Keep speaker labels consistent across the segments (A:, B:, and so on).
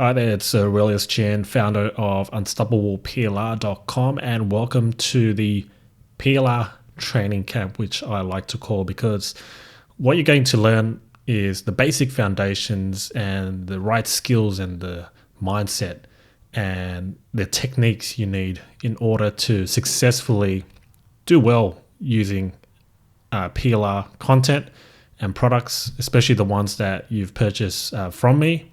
A: Hi there, it's Aurelius Chan, founder of UnstablePLR.com, and welcome to the PLR training camp, which I like to call, because what you're going to learn is the basic foundations and the right skills and the mindset and the techniques you need in order to successfully do well using PLR content and products, especially the ones that you've purchased from me.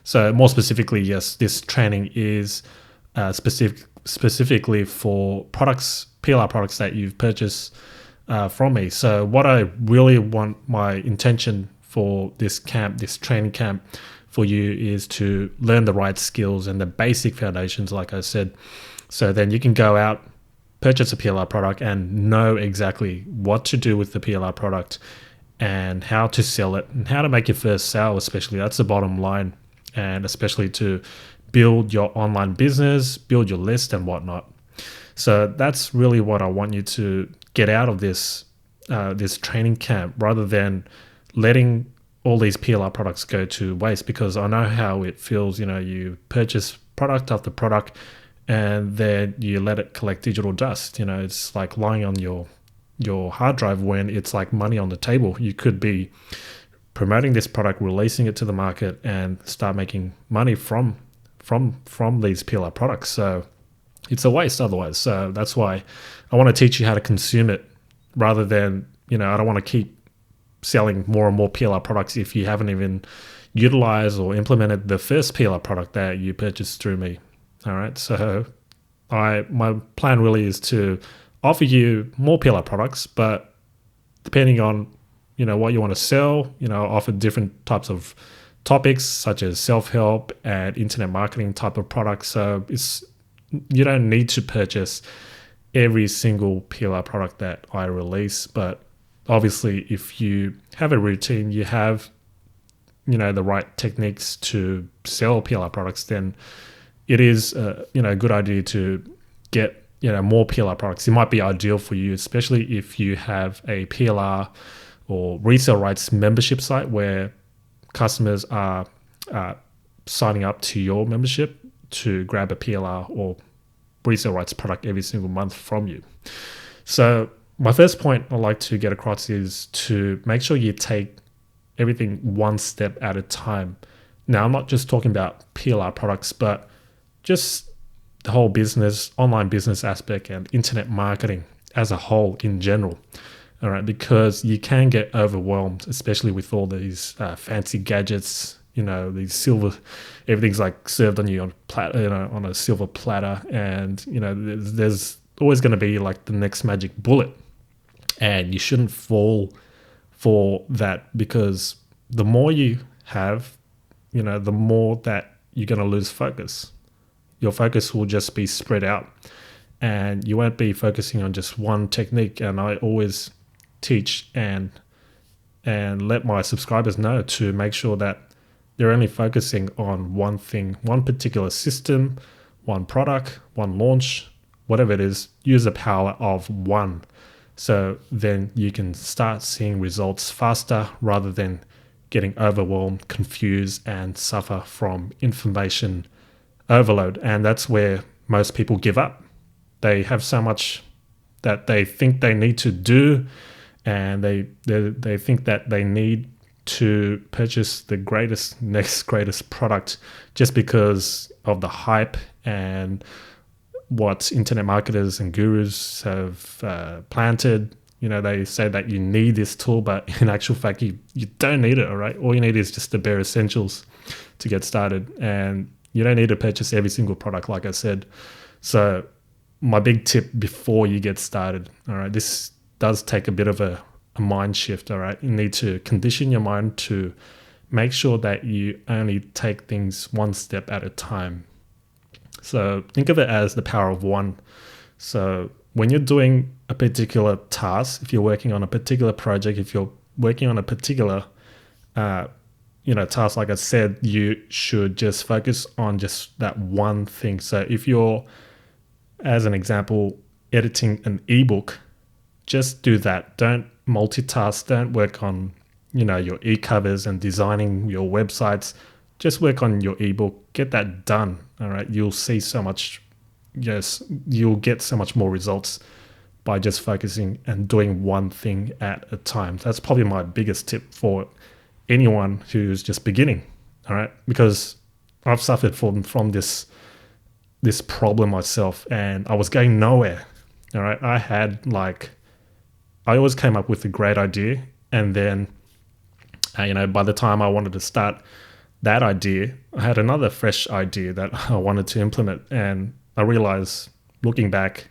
A: So more specifically, yes, this training is specifically for products, PLR products that you've purchased from me. So what I really want, my intention for this camp, this training camp for you, is to learn the right skills and the basic foundations, like I said. So then you can go out, purchase a PLR product and know exactly what to do with the PLR product and how to sell it and how to make your first sale, especially. That's the bottom line. And especially to build your online business, build your list and whatnot. So that's really what I want you to get out of this this training camp, rather than letting all these PLR products go to waste, because I know how it feels. You know, you purchase product after product and then you let it collect digital dust. You know, it's like lying on your hard drive when it's like money on the table. You could be promoting this product, releasing it to the market, and start making money from these PLR products. So it's a waste otherwise. So that's why I want to teach you how to consume it, rather than, I don't want to keep selling more and more PLR products if you haven't even utilized or implemented the first PLR product that you purchased through me. All right. So my plan really is to offer you more PLR products, but depending on what you want to sell, offer different types of topics such as self-help and internet marketing type of products. So you don't need to purchase every single PLR product that I release. But obviously, if you have a routine, you have, the right techniques to sell PLR products, then it is, a good idea to get, more PLR products. It might be ideal for you, especially if you have a PLR or resale rights membership site where customers are signing up to your membership to grab a PLR or resale rights product every single month from you. So my first point I'd like to get across is to make sure you take everything one step at a time. Now, I'm not just talking about PLR products, but just the whole business, online business aspect and internet marketing as a whole in general. All right, because you can get overwhelmed, especially with all these fancy gadgets. These silver, everything's like served on you on a silver platter, and there's always going to be like the next magic bullet, and you shouldn't fall for that, because the more you have, the more that you're going to lose focus. Your focus will just be spread out, and you won't be focusing on just one technique. And I always teach and let my subscribers know to make sure that they're only focusing on one thing, one particular system, one product, one launch, whatever it is. Use the power of one, so then you can start seeing results faster, rather than getting overwhelmed, confused, and suffer from information overload. And that's where most people give up. They have so much that they think they need to do, and they think that they need to purchase the next greatest product just because of the hype and what internet marketers and gurus have planted. They say that you need this tool, but in actual fact, you don't need it. All right, all you need is just the bare essentials to get started, and you don't need to purchase every single product, like I said. So my big tip before you get started, all right, this does take a bit of a mind shift. All right, you need to condition your mind to make sure that you only take things one step at a time. So think of it as the power of one. So when you're doing a particular task, if you're working on a particular project, if you're working on a particular task, like I said, you should just focus on just that one thing. So if you're, as an example, editing an ebook, just do that. Don't multitask. Don't work on, your e-covers and designing your websites. just work on your ebook, get that done. All right, you'll see so much. Yes, you'll get so much more results by just focusing and doing one thing at a time. That's probably my biggest tip for anyone who's just beginning. All right, because I've suffered from this problem myself, and I was going nowhere. All right, I always came up with a great idea, and then by the time I wanted to start that idea, I had another fresh idea that I wanted to implement, and I realized, looking back,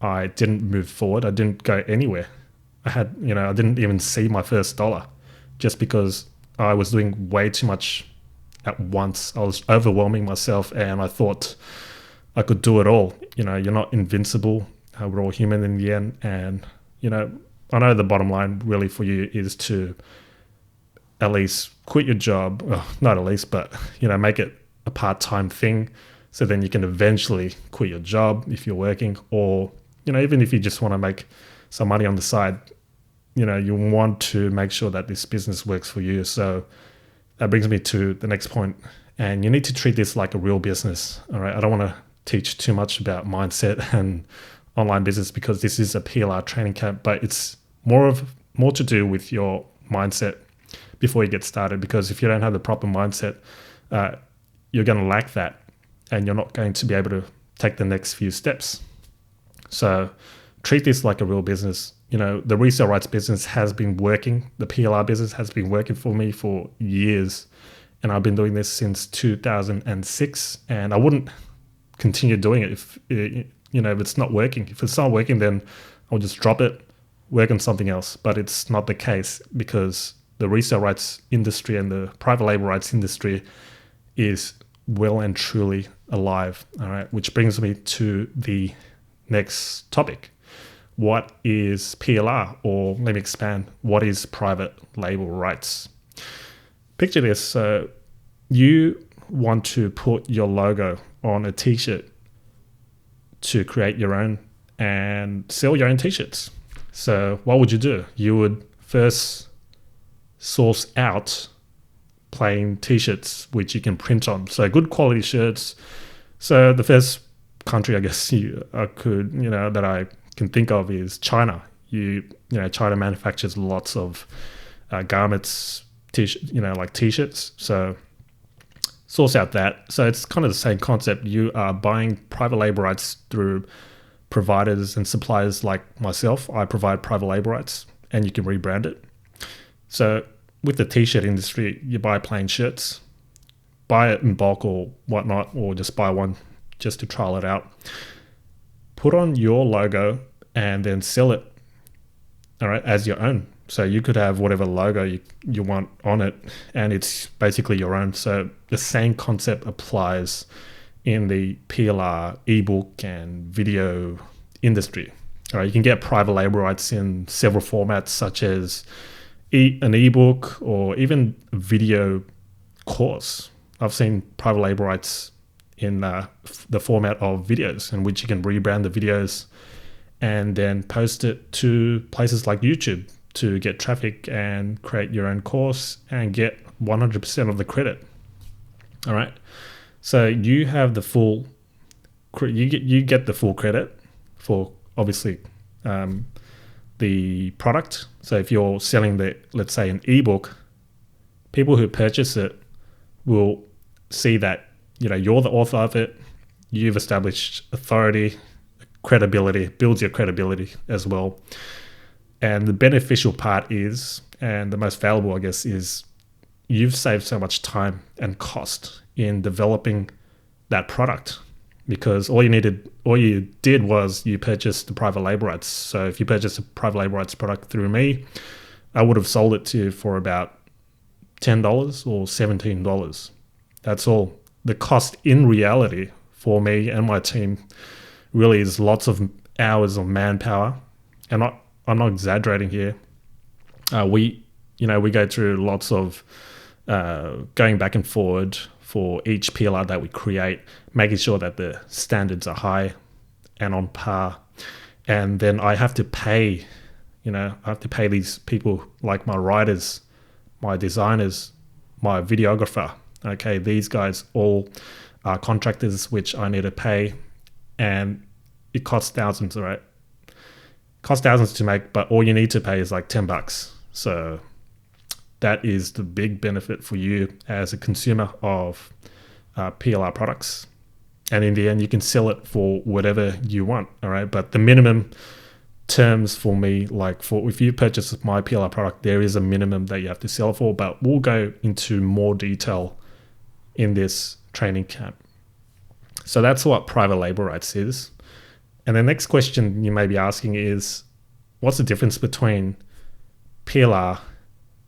A: I didn't move forward. I didn't go anywhere. I didn't even see my first dollar, just because I was doing way too much at once. I was overwhelming myself, and I thought I could do it all. You're not invincible. We're all human in the end. And, I know the bottom line really for you is to at least quit your job. Well, not at least, but, make it a part-time thing. So then you can eventually quit your job if you're working, or, even if you just want to make some money on the side, you want to make sure that this business works for you. So that brings me to the next point, and you need to treat this like a real business. All right. I don't want to teach too much about mindset and online business because this is a PLR training camp, but it's more to do with your mindset before you get started. Because if you don't have the proper mindset, you're going to lack that, and you're not going to be able to take the next few steps. So treat this like a real business. The resale rights business has been working. The PLR business has been working for me for years, and I've been doing this since 2006, and I wouldn't continue doing it if it's not working. If it's not working, then I'll just drop it, work on something else. But it's not the case, because the resale rights industry and the private label rights industry is well and truly alive. All right, which brings me to the next topic. What is PLR? Or let me expand. What is private label rights? Picture this. So you want to put your logo on a t-shirt to create your own and sell your own t-shirts. So what would you do? You would first source out plain t-shirts which you can print on. So good quality shirts. So the first country I guess that I can think of is China. China manufactures lots of garments, like t-shirts. So source out that. So it's kind of the same concept. You are buying private label rights through providers and suppliers like myself. I provide private label rights, and you can rebrand it. So with the t-shirt industry, you buy plain shirts, buy it in bulk or whatnot, or just buy one just to trial it out. Put on your logo and then sell it, all right, as your own. So you could have whatever logo you want on it, and it's basically your own. So the same concept applies in the PLR, ebook, and video industry. All right, you can get private label rights in several formats, such as an ebook or even a video course. I've seen private label rights in the format of videos, in which you can rebrand the videos and then post it to places like YouTube to get traffic and create your own course and get 100% of the credit. All right. So you have the full, you get the full credit for obviously the product. So if you're selling let's say an ebook, people who purchase it will see that, you're the author of it. You've established authority, credibility, builds your credibility as well. And the beneficial part is, and the most valuable, I guess, is you've saved so much time and cost in developing that product, because all you did was you purchased the private label rights. So if you purchased a private label rights product through me, I would have sold it to you for about $10 or $17. That's all. The cost in reality for me and my team really is lots of hours of manpower. And I'm not exaggerating here. We go through lots of going back and forward for each PLR that we create, making sure that the standards are high and on par. And then I have to pay these people, like my writers, my designers, my videographer, Okay, these guys all are contractors which I need to pay, and it costs thousands, right? Costs thousands to make, but all you need to pay is like $10. So that is the big benefit for you as a consumer of PLR products. And in the end, you can sell it for whatever you want. All right. But the minimum terms for me, like for if you purchase my PLR product, there is a minimum that you have to sell for. But we'll go into more detail in this training camp. So that's what private label rights is. And the next question you may be asking is, what's the difference between PLR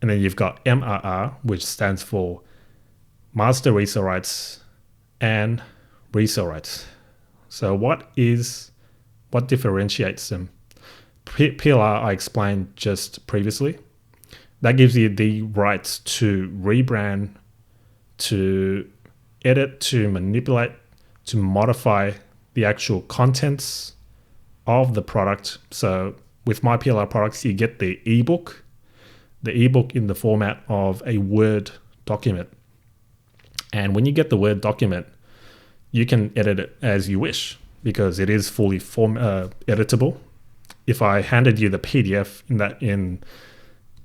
A: and then you've got MRR, which stands for Master Resale Rights and Resale Rights. So what differentiates them? PLR I explained just previously. That gives you the rights to rebrand, to edit, to manipulate, to modify the actual contents of the product. So with my PLR products, you get the ebook in the format of a Word document. And when you get the Word document, you can edit it as you wish because it is fully editable. If I handed you the PDF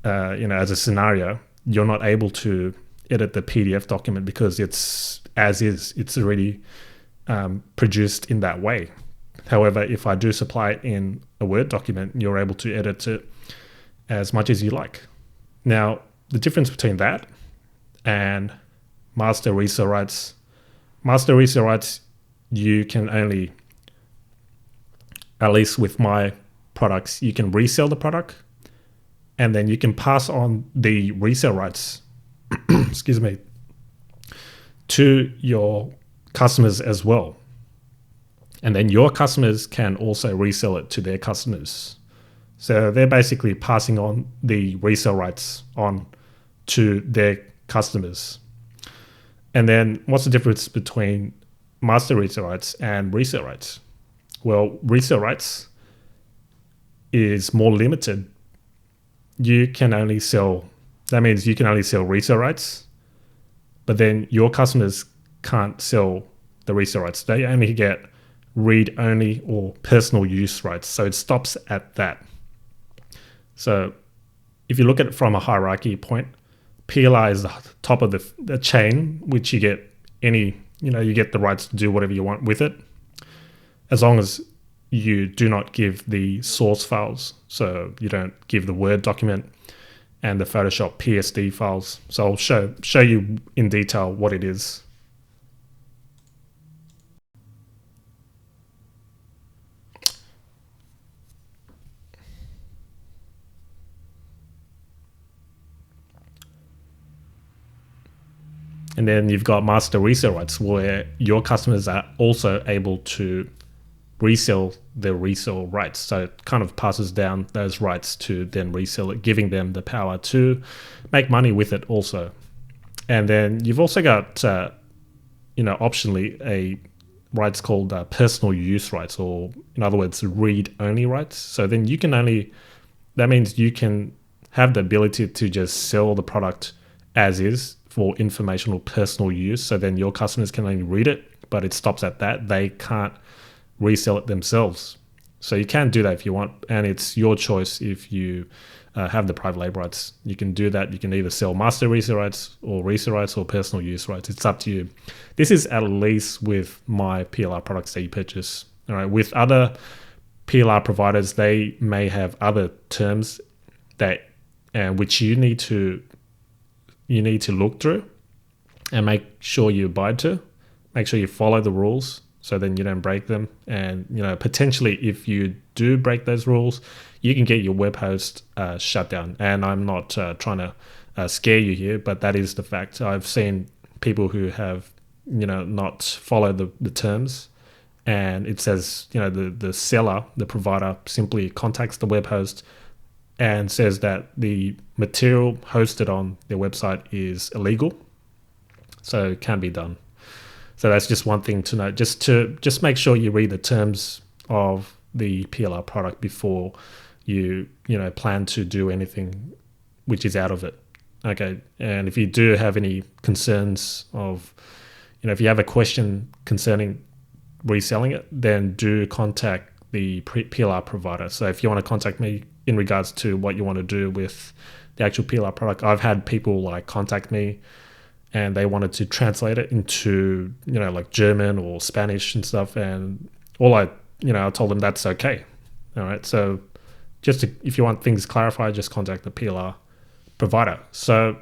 A: as a scenario, you're not able to edit the PDF document because it's as is. It's already produced in that way. However, if I do supply it in a Word document, you're able to edit it as much as you like. Now, the difference between that and Master Resale Rights, you can only, at least with my products, you can resell the product and then you can pass on the resale rights, excuse me, to your customers as well. And then your customers can also resell it to their customers. So they're basically passing on the resale rights on to their customers. And then what's the difference between master resale rights and resale rights? Well, resale rights is more limited. You can only sell, that means you can only sell resale rights, but then your customers can't sell the resale rights. They only get read-only or personal use rights. So it stops at that. So if you look at it from a hierarchy point, PLR is the top of the chain, which you get you get the rights to do whatever you want with it, as long as you do not give the source files. So you don't give the Word document and the Photoshop PSD files. So I'll show you in detail what it is. And then you've got master resale rights, where your customers are also able to resell their resale rights. So it kind of passes down those rights to then resell it, giving them the power to make money with it also. And then you've also got, optionally a rights called personal use rights, or in other words, read-only rights. So then that means you can have the ability to just sell the product as is for informational personal use. So then your customers can only read it, but it stops at that. They can't resell it themselves. So you can do that if you want, and it's your choice. If you have the private label rights, you can do that. You can either sell master resale rights or resale rights or personal use rights. It's up to you. This is at least with my PLR products that you purchase. All right. With other PLR providers, they may have other terms which you need to look through and make sure you abide to. Make sure you follow the rules, so then you don't break them. And potentially, if you do break those rules, you can get your web host shut down. And I'm not trying to scare you here, but that is the fact. I've seen people who have not followed the terms, and it says the seller, the provider, simply contacts the web host and says that the material hosted on their website is illegal. So it can be done. So that's just one thing to note. Just make sure you read the terms of the PLR product before you plan to do anything which is out of it. Okay, and if you do have any concerns of, if you have a question concerning reselling it, then do contact the PLR provider. So if you want to contact me in regards to what you want to do with the actual PLR product, I've had people like contact me and they wanted to translate it into, like German or Spanish and stuff. And I told them that's okay. All right. So if you want things clarified, just contact the PLR provider. So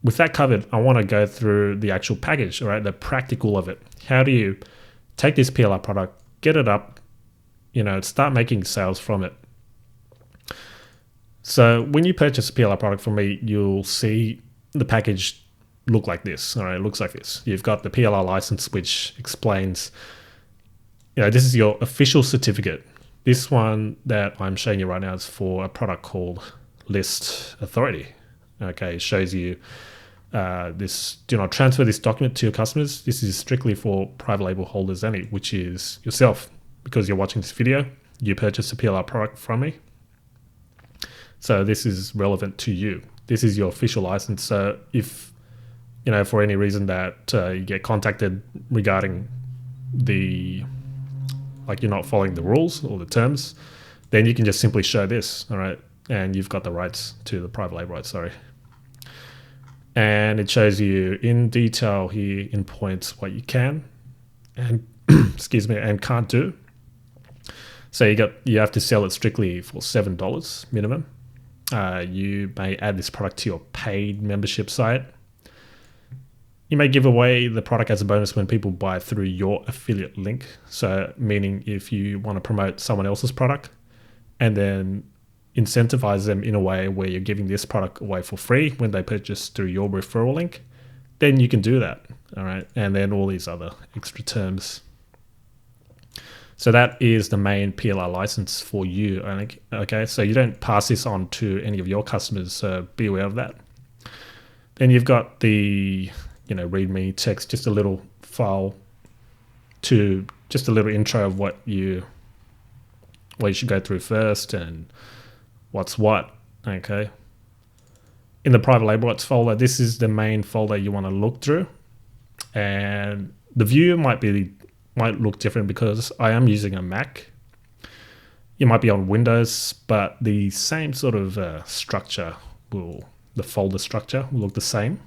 A: with that covered, I want to go through the actual package, all right, the practical of it. How do you take this PLR product, get it up, start making sales from it? So when you purchase a PLR product from me, you'll see the package look like this. All right, it looks like this. You've got the PLR license, which explains, this is your official certificate. This one that I'm showing you right now is for a product called List Authority. Okay, it shows you this: do not transfer this document to your customers. This is strictly for private label holders only, which is yourself. Because you're watching this video, you purchased a PLR product from me. So this is relevant to you. This is your official license. So if, for any reason that you get contacted regarding you're not following the rules or the terms, then you can just simply show this, all right? And you've got the rights to the private label rights, And it shows you in detail here in points what you can and and can't do. So you have to sell it strictly for $7 minimum. You may add this product to your paid membership site. You may give away the product as a bonus when people buy through your affiliate link. So meaning if you want to promote someone else's product and then incentivize them in a way where you're giving this product away for free when they purchase through your referral link, then you can do that. All right. And then all these other extra terms. So that is the main PLR license for you. Okay. So you don't pass this on to any of your customers. So be aware of that. Then you've got the, README text, just a little file to just a little intro of what you should go through first and what's what. Okay. In the private label rights folder, this is the main folder you want to look through, and the view might look different because I am using a Mac. You might be on Windows, but the same sort of structure the folder structure will look the same.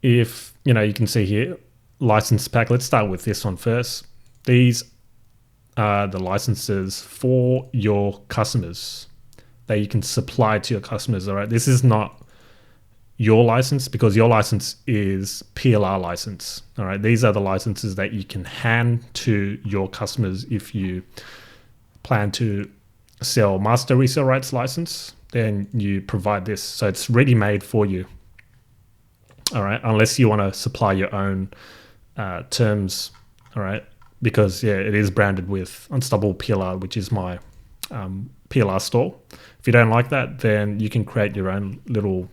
A: If, you can see here, license pack. Let's start with this one first. These are the licenses for your customers that you can supply to your customers. All right. This is not your license because your license is PLR license. All right. These are the licenses that you can hand to your customers if you plan to sell master resale rights license. Then you provide this. So it's ready-made for you. All right. Unless you want to supply your own terms. All right. Because, it is branded with Unstoppable PLR, which is my PLR store. If you don't like that, then you can create your own little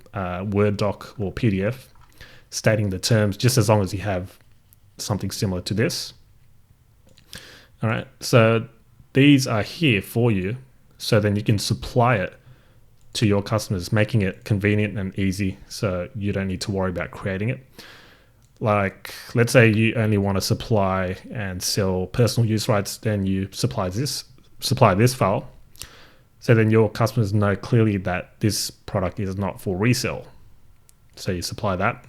A: Word doc or PDF stating the terms, just as long as you have something similar to this. All right. So these are here for you. So then you can supply it to your customers, making it convenient and easy so you don't need to worry about creating it. Like, let's say you only want to supply and sell personal use rights, then you supply this file. So then your customers know clearly that this product is not for resale. So you supply that.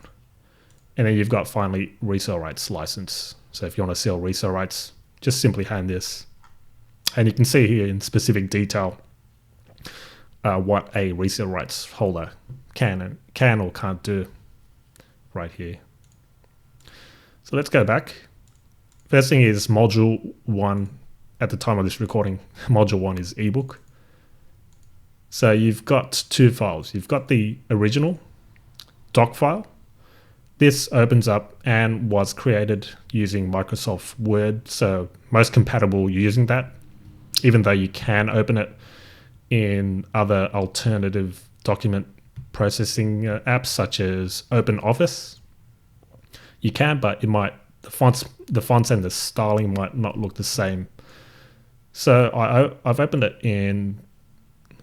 A: And then you've got finally resale rights license. So if you want to sell resale rights, just simply hand this. And you can see here in specific detail what a resale rights holder can or can't do right here. So let's go back. First thing is module 1. At the time of this recording, module 1 is ebook. So you've got two files. You've got the original doc file. This opens up and was created using Microsoft Word. So most compatible using that, even though you can open it in other alternative document processing apps such as OpenOffice. You can, but the fonts and the styling might not look the same. So I've opened it in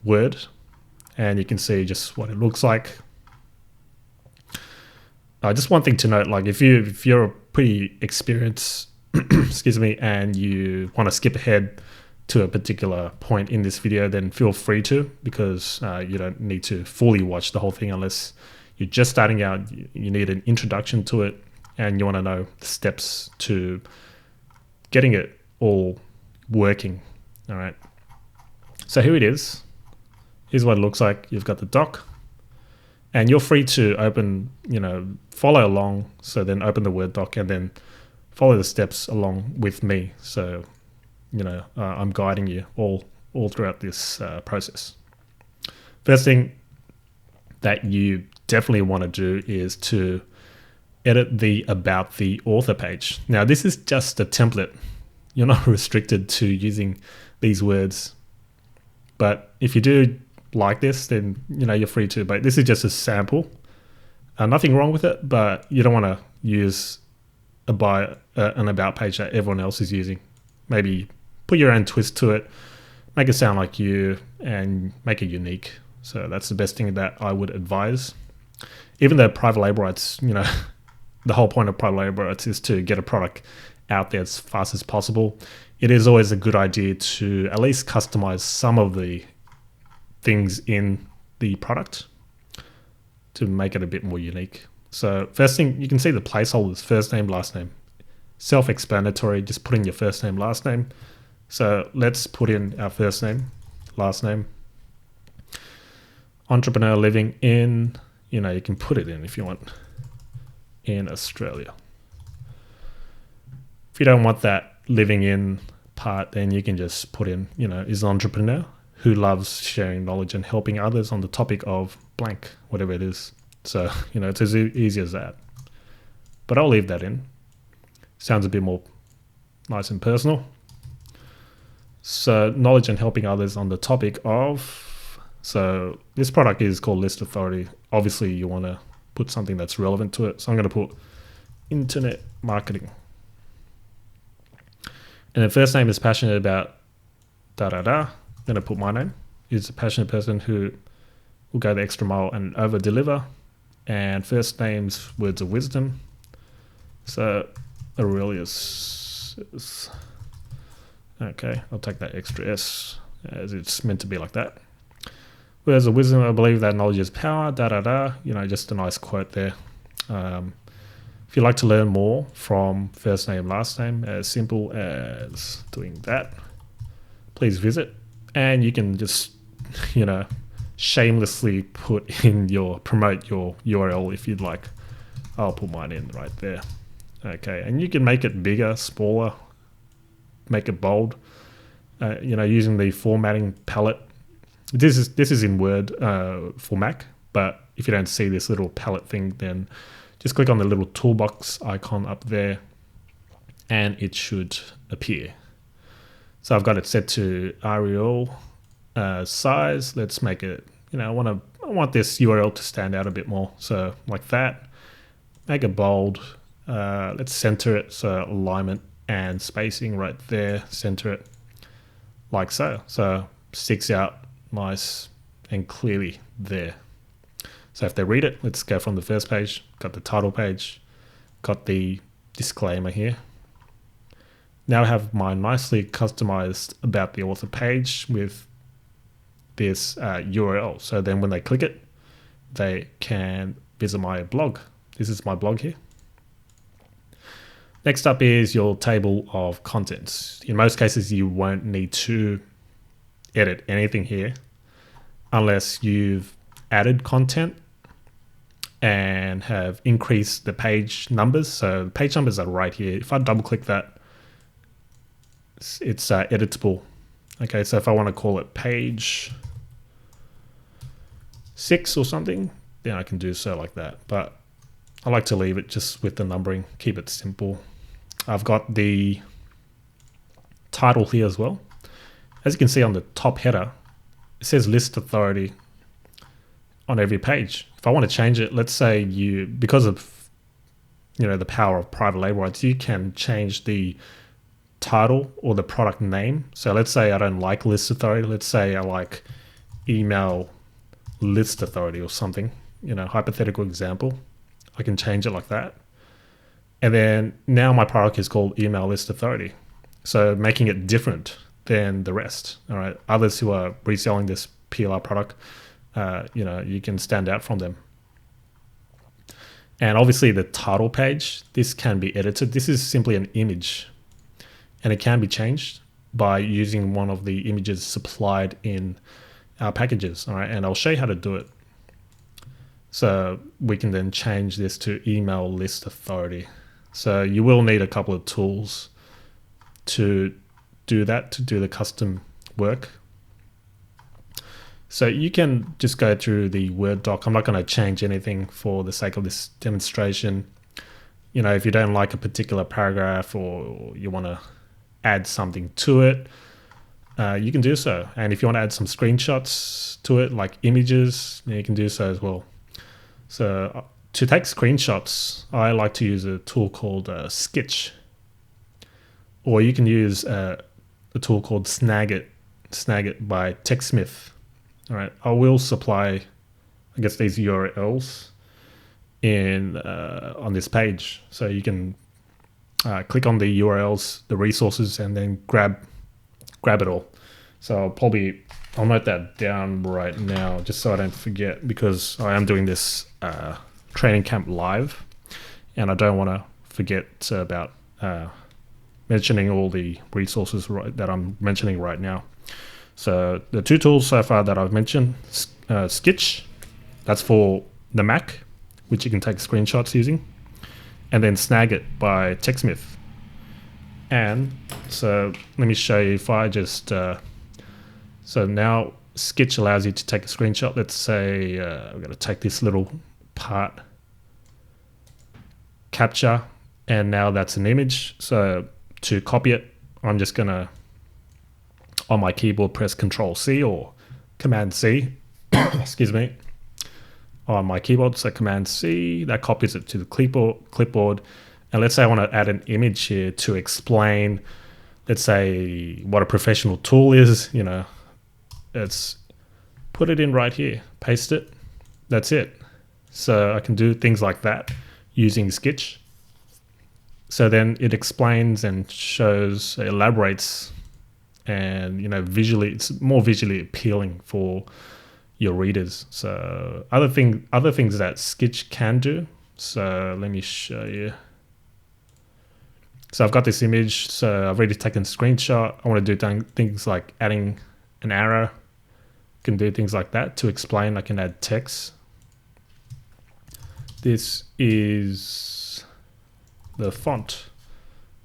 A: Word. and you can see just what it looks like. Just one thing to note, like if you're a pretty experienced, excuse me, and you want to skip ahead to a particular point in this video, then feel free to, because you don't need to fully watch the whole thing unless you're just starting out. You need an introduction to it, and you want to know the steps to getting it all working. All right. So here it is. Here's what it looks like. You've got the doc, and you're free to open, follow along. So then open the Word doc and then follow the steps along with me. So, I'm guiding you all throughout this process. First thing that you definitely want to do is to edit the About the Author page. Now, this is just a template. You're not restricted to using these words. But if you do like this, then, you're free to. But this is just a sample. Nothing wrong with it, but you don't want to use an About page that everyone else is using. Maybe put your own twist to it, make it sound like you, and make it unique. So that's the best thing that I would advise. Even though private label rights, the whole point of private label rights is to get a product out there as fast as possible. It is always a good idea to at least customize some of the things in the product to make it a bit more unique. So first thing, you can see the placeholders, first name, last name. Self-explanatory, just put in your first name, last name. So let's put in our first name, last name. Entrepreneur living in, you can put it in if you want, in Australia. If you don't want that living in part, then you can just put in, is an entrepreneur who loves sharing knowledge and helping others on the topic of blank, whatever it is. So, it's as easy as that. But I'll leave that in. Sounds a bit more nice and personal. So, knowledge and helping others on the topic of, so this product is called List Authority. Obviously, you want to put something that's relevant to it. So I'm going to put internet marketing. And the first name is passionate about I'm going to put my name. Is a passionate person who will go the extra mile and over deliver. And first name's words of wisdom. So Aurelius. Okay, I'll take that extra S as it's meant to be like that. Words of wisdom, I believe that knowledge is power, just a nice quote there. If you'd like to learn more from first name, last name, as simple as doing that, please visit. And you can just, shamelessly promote your URL if you'd like. I'll put mine in right there. Okay, and you can make it bigger, smaller, make it bold, using the formatting palette. This is in Word for Mac, but if you don't see this little palette thing, then just click on the little toolbox icon up there and it should appear. So I've got it set to Arial size. Let's make it, I want this URL to stand out a bit more. So like that, make it bold. Let's center it. So alignment and spacing right there, center it like so. So sticks out nice and clearly there. So if they read it, let's go from the first page. Got the title page, got the disclaimer here. Now I have my nicely customized About the Author page with this URL. So then when they click it, they can visit my blog. This is my blog here. Next up is your table of contents. In most cases, you won't need to edit anything here unless you've added content and have increased the page numbers. So the page numbers are right here. If I double click that, it's editable. Okay, so if I want to call it page 6 or something, then I can do so like that. But I like to leave it just with the numbering, keep it simple. I've got the title here as well. As you can see on the top header, it says List Authority on every page. If I want to change it, let's say because of the power of private label rights, you can change the title or the product name. So let's say I don't like List Authority. Let's say I like email list authority or something, hypothetical example. I can change it like that. And then now my product is called email list authority. So making it different than the rest. All right. Others who are reselling this PLR product, you can stand out from them. And obviously the title page, this can be edited. This is simply an image, and it can be changed by using one of the images supplied in our packages. All right. And I'll show you how to do it. So we can then change this to email list authority. So you will need a couple of tools to do that, to do the custom work. So you can just go through the Word doc. I'm not going to change anything for the sake of this demonstration. If you don't like a particular paragraph or you want to add something to it, you can do so. And if you want to add some screenshots to it, like images, you can do so as well. So to take screenshots, I like to use a tool called Sketch, or you can use a tool called Snagit by TechSmith. All right, I will supply, these URLs in on this page, so you can click on the URLs, the resources, and then grab it all. So I'll note that down right now, just so I don't forget, because I am doing this training camp live, and I don't want to forget about mentioning all the resources that I'm mentioning right now. So the two tools so far that I've mentioned, Sketch, that's for the Mac, which you can take screenshots using, and then Snagit by TechSmith. And so let me show you if I just, so now Sketch allows you to take a screenshot. Let's say I'm going to take this little part, capture, and now that's an image. So to copy it, I'm just going to, on my keyboard, press Control-C or Command-C, excuse me, on my keyboard. So Command-C, that copies it to the clipboard. And let's say I want to add an image here to explain, let's say, what a professional tool is. Let's put it in right here, paste it, that's it. So I can do things like that using Sketch. So then it explains and shows, elaborates, and visually, it's more visually appealing for your readers. So other things that Sketch can do. So let me show you. So I've got this image. So I've already taken a screenshot. I want to do things like adding an arrow. Can do things like that to explain. I can add text. This is the font.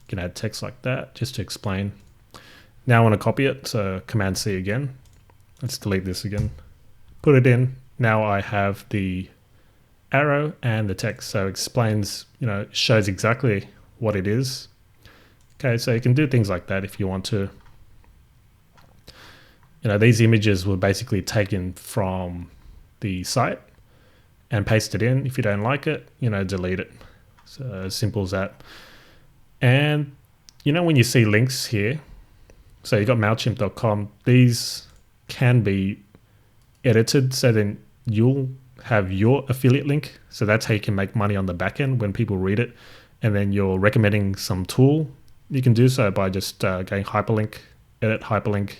A: You can add text like that just to explain. Now I want to copy it, so Command-C again. Let's delete this again. Put it in. Now I have the arrow and the text, so it explains, shows exactly what it is. Okay, so you can do things like that if you want to. These images were basically taken from the site and pasted in. If you don't like it, delete it. So as simple as that. And when you see links here, so you got MailChimp.com, these can be edited, so then you'll have your affiliate link. So that's how you can make money on the back end when people read it. And then you're recommending some tool. You can do so by just going hyperlink, edit hyperlink,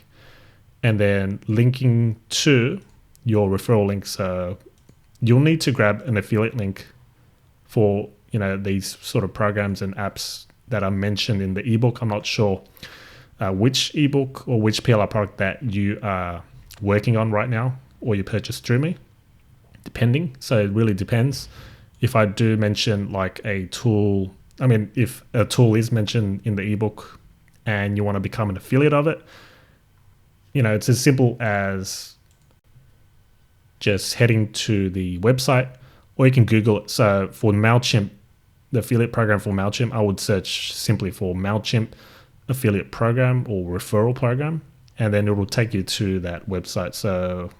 A: and then linking to your referral link. So you'll need to grab an affiliate link for these sort of programs and apps that are mentioned in the ebook. I'm not sure which ebook or which PLR product that you are working on right now or you purchased through me, depending. So it really depends. If I do mention like a tool, if a tool is mentioned in the ebook and you want to become an affiliate of it, it's as simple as just heading to the website, or you can Google it. So for MailChimp, the affiliate program for MailChimp, I would search simply for MailChimp affiliate program or referral program, and then it will take you to that website. So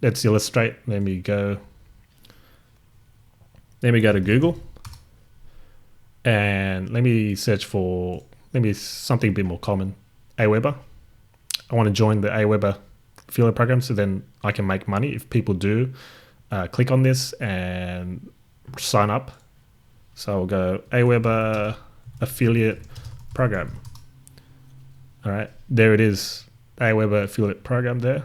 A: let's illustrate. Let me go to Google, and let me search for something a bit more common, Aweber. I want to join the Aweber affiliate program, so then I can make money if people do click on this and sign up. So I'll go Aweber affiliate program. All right, there it is, Aweber affiliate program there.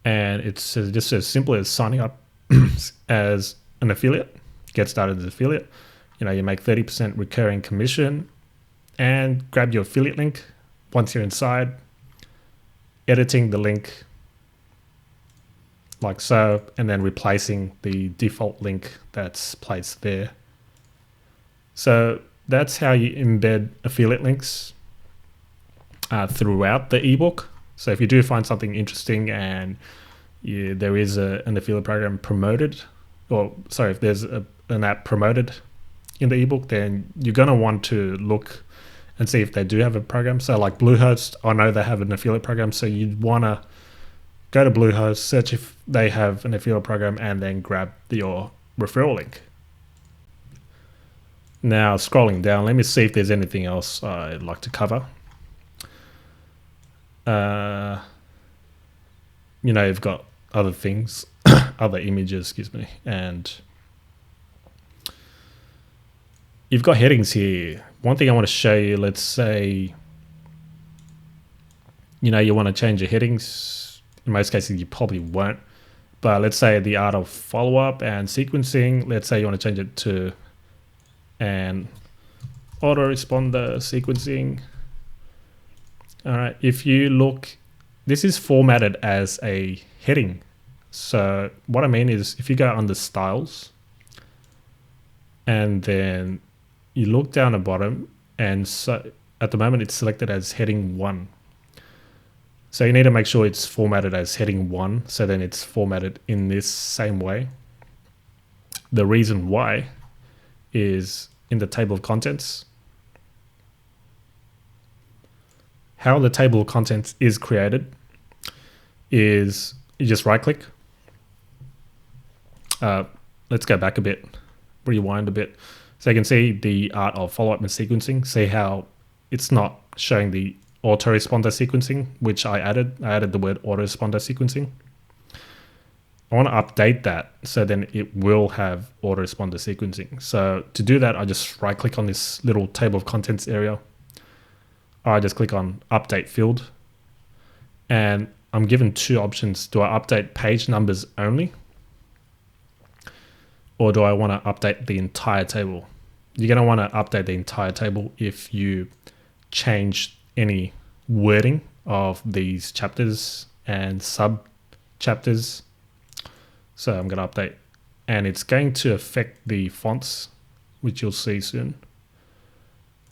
A: And it's just as simple as signing up as an affiliate, get started as an affiliate. You know, you make 30% recurring commission, and grab your affiliate link once you're inside, editing the link like so, and then replacing the default link that's placed there. So that's how you embed affiliate links throughout the ebook. So if you do find something interesting and there is an affiliate program promoted, or sorry, if there's an app promoted in the ebook, then you're going to want to look and see if they do have a program. So like Bluehost, I know they have an affiliate program, so you'd want to go to Bluehost, search if they have an affiliate program, and then grab your referral link. Now scrolling down, let me see if there's anything else I'd like to cover. You know, you've got other things, other images, excuse me, and you've got headings here. One thing I want to show you, let's say, you know, you want to change your headings. In most cases, you probably won't. But let's say the art of follow-up and sequencing, let's say you want to change it to an autoresponder sequencing. All right, if you look, this is formatted as a heading. So what I mean is if you go under styles and then you look down the bottom, and so at the moment it's selected as heading 1. So you need to make sure it's formatted as heading 1, so then it's formatted in this same way. The reason why is in the table of contents. How the table of contents is created is you just right click. Let's go back a bit, rewind a bit. So you can see the art of follow-up and sequencing. See how it's not showing the autoresponder sequencing, which I added. I added the word autoresponder sequencing. I want to update that so then it will have autoresponder sequencing. So to do that, I just right click on this little table of contents area. I just click on update field, and I'm given two options. Do I update page numbers only, or do I want to update the entire table? You're going to want to update the entire table if you change any wording of these chapters and sub chapters. So I'm going to update, and it's going to affect the fonts, which you'll see soon.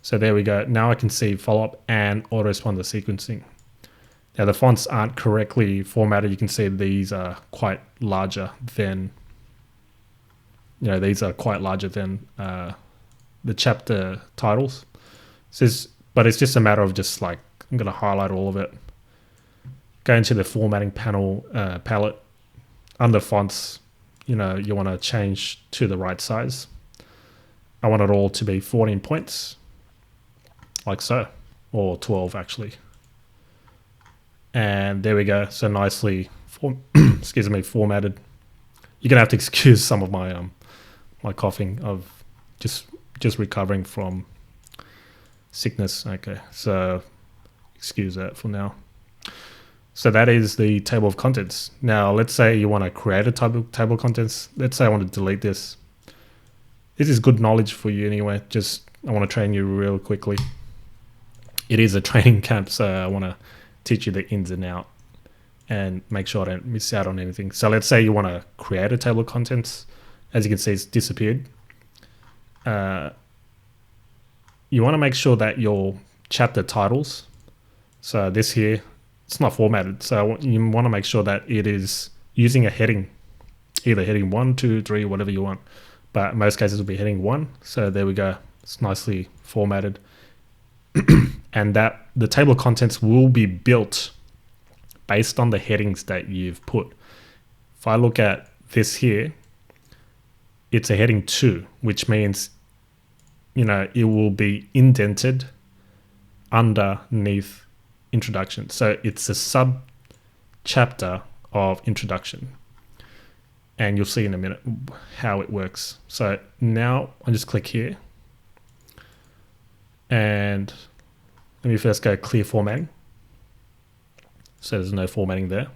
A: So there we go. Now I can see follow-up and autoresponder sequencing. Now the fonts aren't correctly formatted. You can see these are quite larger than, these are quite larger than the chapter titles. But it's just a matter of just like, I'm going to highlight all of it. Go into the formatting panel palette. Under fonts, you want to change to the right size. I want it all to be 14 points, like so, or 12 actually. And there we go. So nicely, formatted. You're gonna have to excuse some of my my coughing. Of just recovering from sickness. Okay, so excuse that for now. So that is the table of contents. Now let's say you want to create a table of contents. Let's say I want to delete this. This is good knowledge for you anyway. I want to train you real quickly. It is a training camp, so I want to teach you the ins and outs and make sure I don't miss out on anything. So let's say you want to create a table of contents. As you can see, it's disappeared. You want to make sure that your chapter titles, so this here, it's not formatted. So you want to make sure that it is using a heading, either heading 1, 2, 3, whatever you want. But in most cases it'll be heading 1. So there we go. It's nicely formatted. And that the table of contents will be built based on the headings that you've put. If I look at this here, it's a heading 2, which means, it will be indented underneath introduction. So it's a sub chapter of introduction, and you'll see in a minute how it works. So now I'll just click here, and let me first go clear formatting. So there's no formatting there.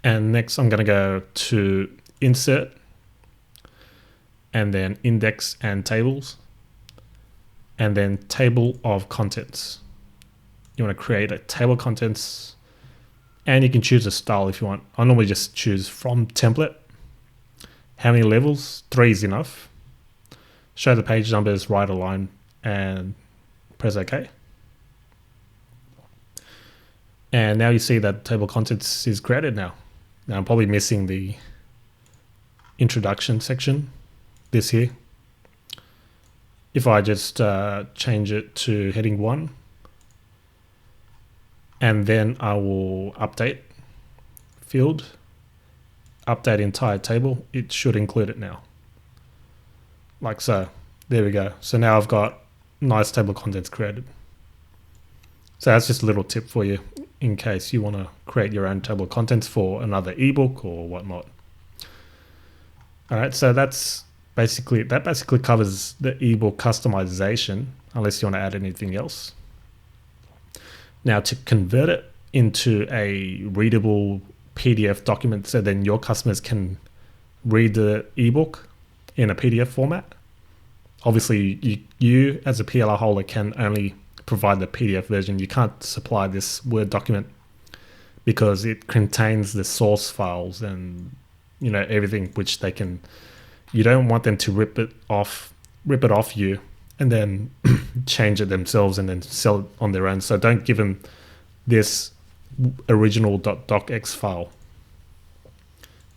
A: And next I'm going to go to insert, and then index and tables, and then table of contents. You want to create a table of contents, and you can choose a style if you want. I normally just choose from template. How many levels? 3 is enough. Show the page numbers, right align, and press OK. And now you see that table of contents is created now. Now I'm probably missing the introduction section, this here. If I just change it to heading 1, and then I will update field, update entire table, it should include it now. Like so. There we go. So now I've got nice table of contents created. So that's just a little tip for you in case you want to create your own table of contents for another ebook or whatnot. All right, so that basically covers the ebook customization, unless you want to add anything else. Now to convert it into a readable PDF document so then your customers can read the ebook in a PDF format. Obviously you as a PLR holder can only provide the PDF version. You can't supply this Word document because it contains the source files and everything which they can. You don't want them to rip it off you and then change it themselves and then sell it on their own. So don't give them this original .docx file.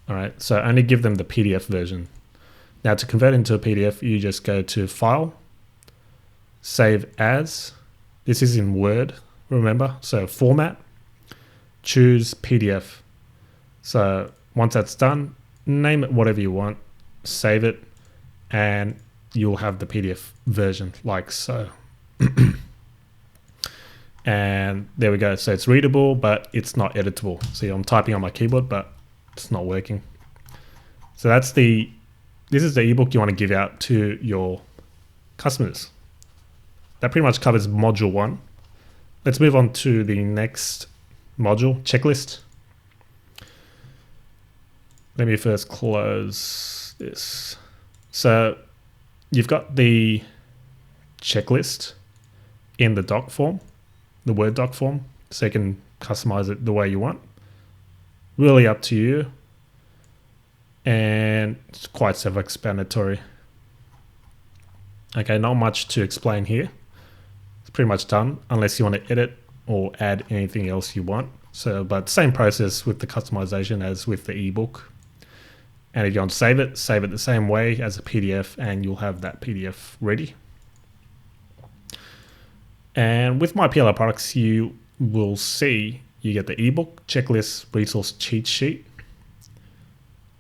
A: All right, so only give them the PDF version. Now to convert into a PDF, you just go to File, Save As. This is in Word, remember? So Format, choose PDF. So once that's done, name it whatever you want, save it, and you'll have the PDF version like so. And there we go. So it's readable, but it's not editable. See, I'm typing on my keyboard, but it's not working. So this is the ebook you want to give out to your customers. That pretty much covers module 1. Let's move on to the next module, checklist. Let me first close this. So you've got the checklist in the doc form, the Word doc form, so you can customize it the way you want. Really up to you. And it's quite self-explanatory. Okay, not much to explain here. It's pretty much done, unless you want to edit or add anything else you want. So, but same process with the customization as with the ebook. And if you want to save it the same way as a PDF, and you'll have that PDF ready. And with my PLR products, you will see you get the ebook, checklist, resource cheat sheet,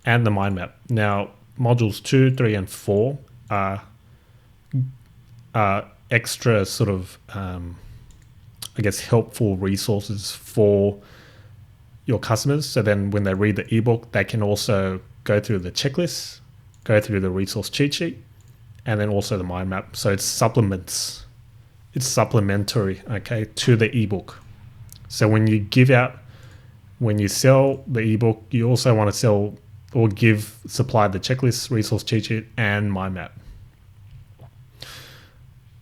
A: and the mind map. Now, modules 2, 3, and 4 are extra sort of, helpful resources for your customers. So then when they read the ebook, they can also go through the checklist, go through the resource cheat sheet, and then also the mind map. So it's supplements. It's supplementary, okay, to the ebook. So when you sell the ebook, you also want to sell or supply the checklist, resource cheat sheet, and mind map.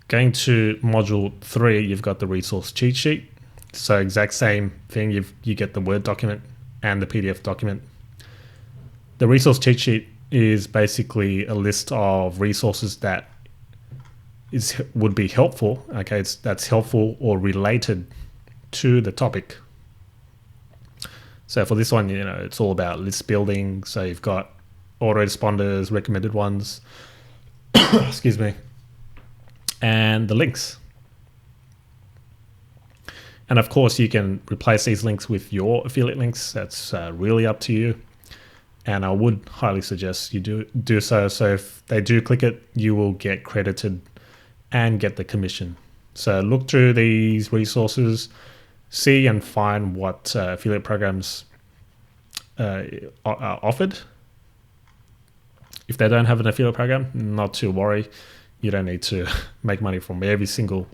A: Going to module 3, you've got the resource cheat sheet. So exact same thing, you get the Word document and the PDF document. The resource cheat sheet is basically a list of resources that would be helpful. Okay, that's helpful or related to the topic. So for this one, it's all about list building. So you've got autoresponders, recommended ones, excuse me, and the links. And of course, you can replace these links with your affiliate links. That's really up to you. And I would highly suggest you do so. So if they do click it, you will get credited and get the commission. So look through these resources, see and find what affiliate programs are offered. If they don't have an affiliate program, not to worry. You don't need to make money from every single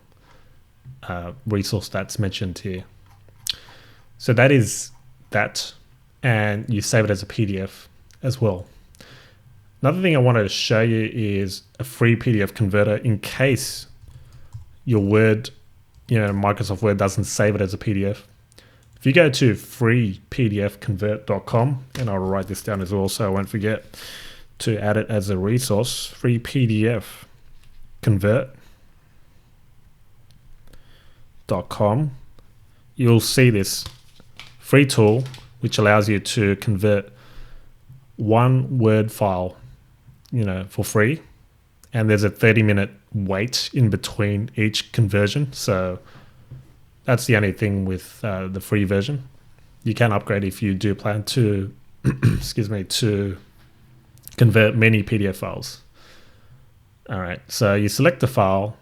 A: resource that's mentioned here. So that is that, and you save it as a PDF as well. Another thing I wanted to show you is a free PDF converter in case your Word, Microsoft Word doesn't save it as a PDF. If you go to freepdfconvert.com, and I'll write this down as well so I won't forget to add it as a resource, freepdfconvert.com, you'll see this free tool which allows you to convert one Word file, for free. And there's a 30-minute wait in between each conversion. So that's the only thing with the free version. You can upgrade if you do plan to, to convert many PDF files. All right, so you select the file,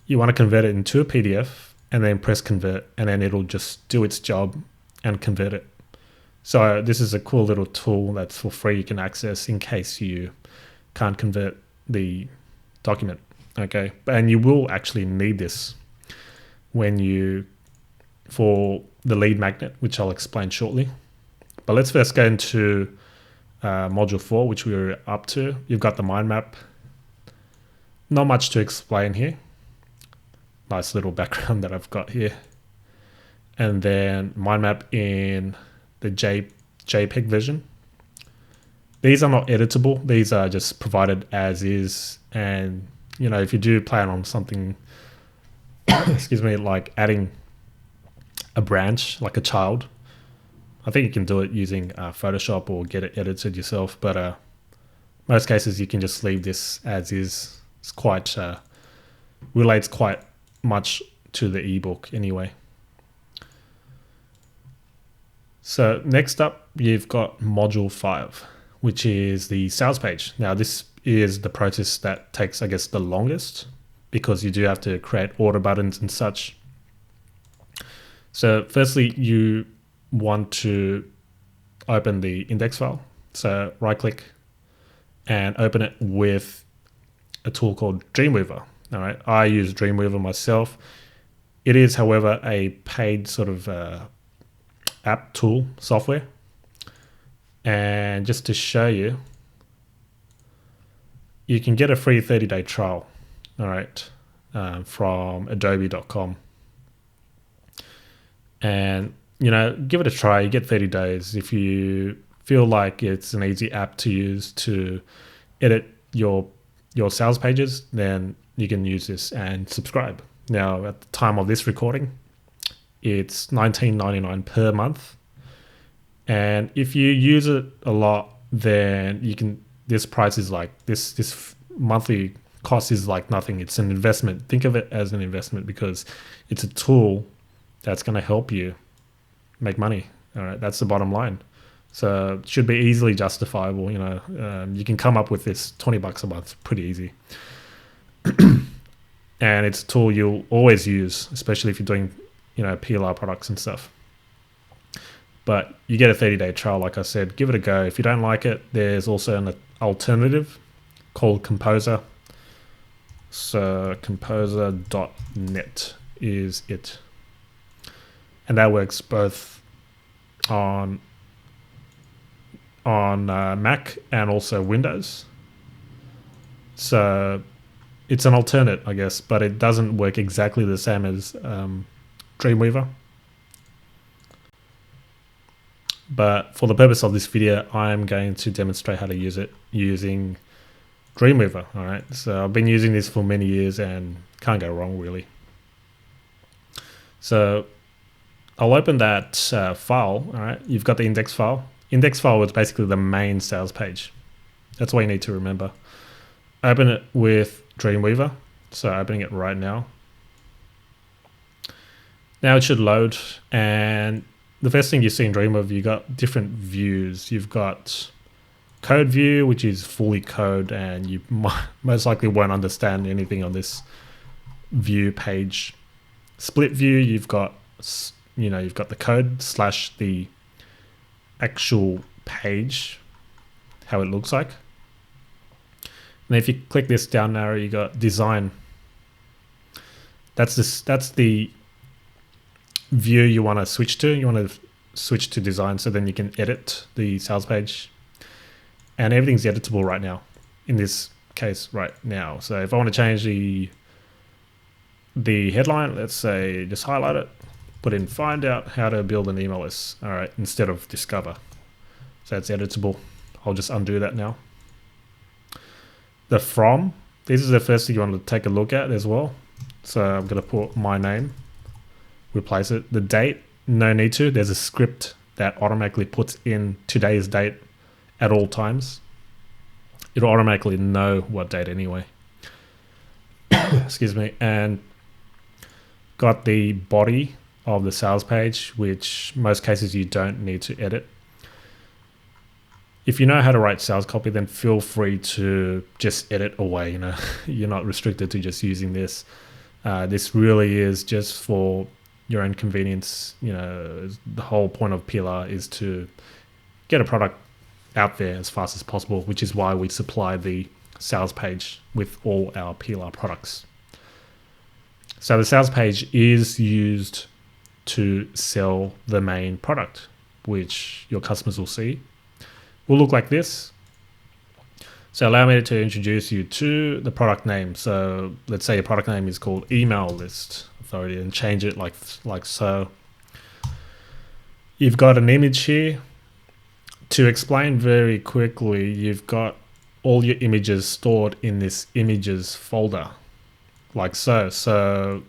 A: you want to convert it into a PDF, and then press convert, and then it'll just do its job and convert it. So this is a cool little tool that's for free you can access in case you can't convert the document. Okay, and you will actually need this for the lead magnet, which I'll explain shortly. But let's first go into module 4, which we were up to. You've got the mind map. Not much to explain here. Nice little background that I've got here. And then mind map in the JPEG version. These are not editable. These are just provided as is. And, if you do plan on something, like adding a branch, like a child, I think you can do it using Photoshop or get it edited yourself. But most cases, you can just leave this as is. It's quite, relates quite much to the ebook anyway. So next up, you've got module 5, which is the sales page. Now, this is the process that takes, I guess, the longest because you do have to create order buttons and such. So firstly, you want to open the index file. So right click and open it with a tool called Dreamweaver. All right, I use Dreamweaver myself. It is, however, a paid sort of app tool software. And just to show you, you can get a free 30-day trial, all right, from adobe.com. And, give it a try. You get 30 days. If you feel like it's an easy app to use to edit your sales pages, then you can use this and subscribe. Now, at the time of this recording, it's $19.99 per month. And if you use it a lot, then this price is like, this monthly cost is like nothing. It's an investment. Think of it as an investment because it's a tool that's going to help you make money. All right, that's the bottom line. So it should be easily justifiable. You can come up with this $20 a month pretty easy. And it's a tool you'll always use, especially if you're doing, PLR products and stuff. But you get a 30-day trial, like I said. Give it a go. If you don't like it, there's also an alternative called Composer. So composer.net is it. And that works both on Mac and also Windows. So it's an alternate, I guess, but it doesn't work exactly the same as Dreamweaver. But for the purpose of this video, I'm going to demonstrate how to use it using Dreamweaver. All right, so I've been using this for many years and can't go wrong really. So I'll open that file. All right, you've got the index file. Index file was basically the main sales page. That's what you need to remember. Open it with Dreamweaver. So opening it right now. Now it should load, and the first thing you see in Dreamweaver, you got different views. You've got code view, which is fully code, and you most likely won't understand anything on this view page. Split view, you've got the code / the actual page, how it looks like. And if you click this down arrow, you got design. That's the view you want to switch to. You want to switch to design, so then you can edit the sales page, and everything's editable right now in this case right now. So if I want to change the headline, let's say just highlight it, put in find out how to build an email list, all right, instead of discover. So it's editable. I'll just undo that now. The from, this is the first thing you want to take a look at as well. So I'm going to put my name, replace it. The date, no need to. There's a script that automatically puts in today's date at all times. It'll automatically know what date anyway. Excuse me. And got the body of the sales page, which most cases you don't need to edit. If you know how to write sales copy, then feel free to just edit away. You're not restricted to just using this. This really is just for your own convenience. The whole point of PLR is to get a product out there as fast as possible, which is why we supply the sales page with all our PLR products. So the sales page is used to sell the main product, which your customers will see. Will look like this. So allow me to introduce you to the product name. So let's say your product name is called Email List Authority, and change it like so. You've got an image here. To explain very quickly, you've got all your images stored in this images folder, like so. So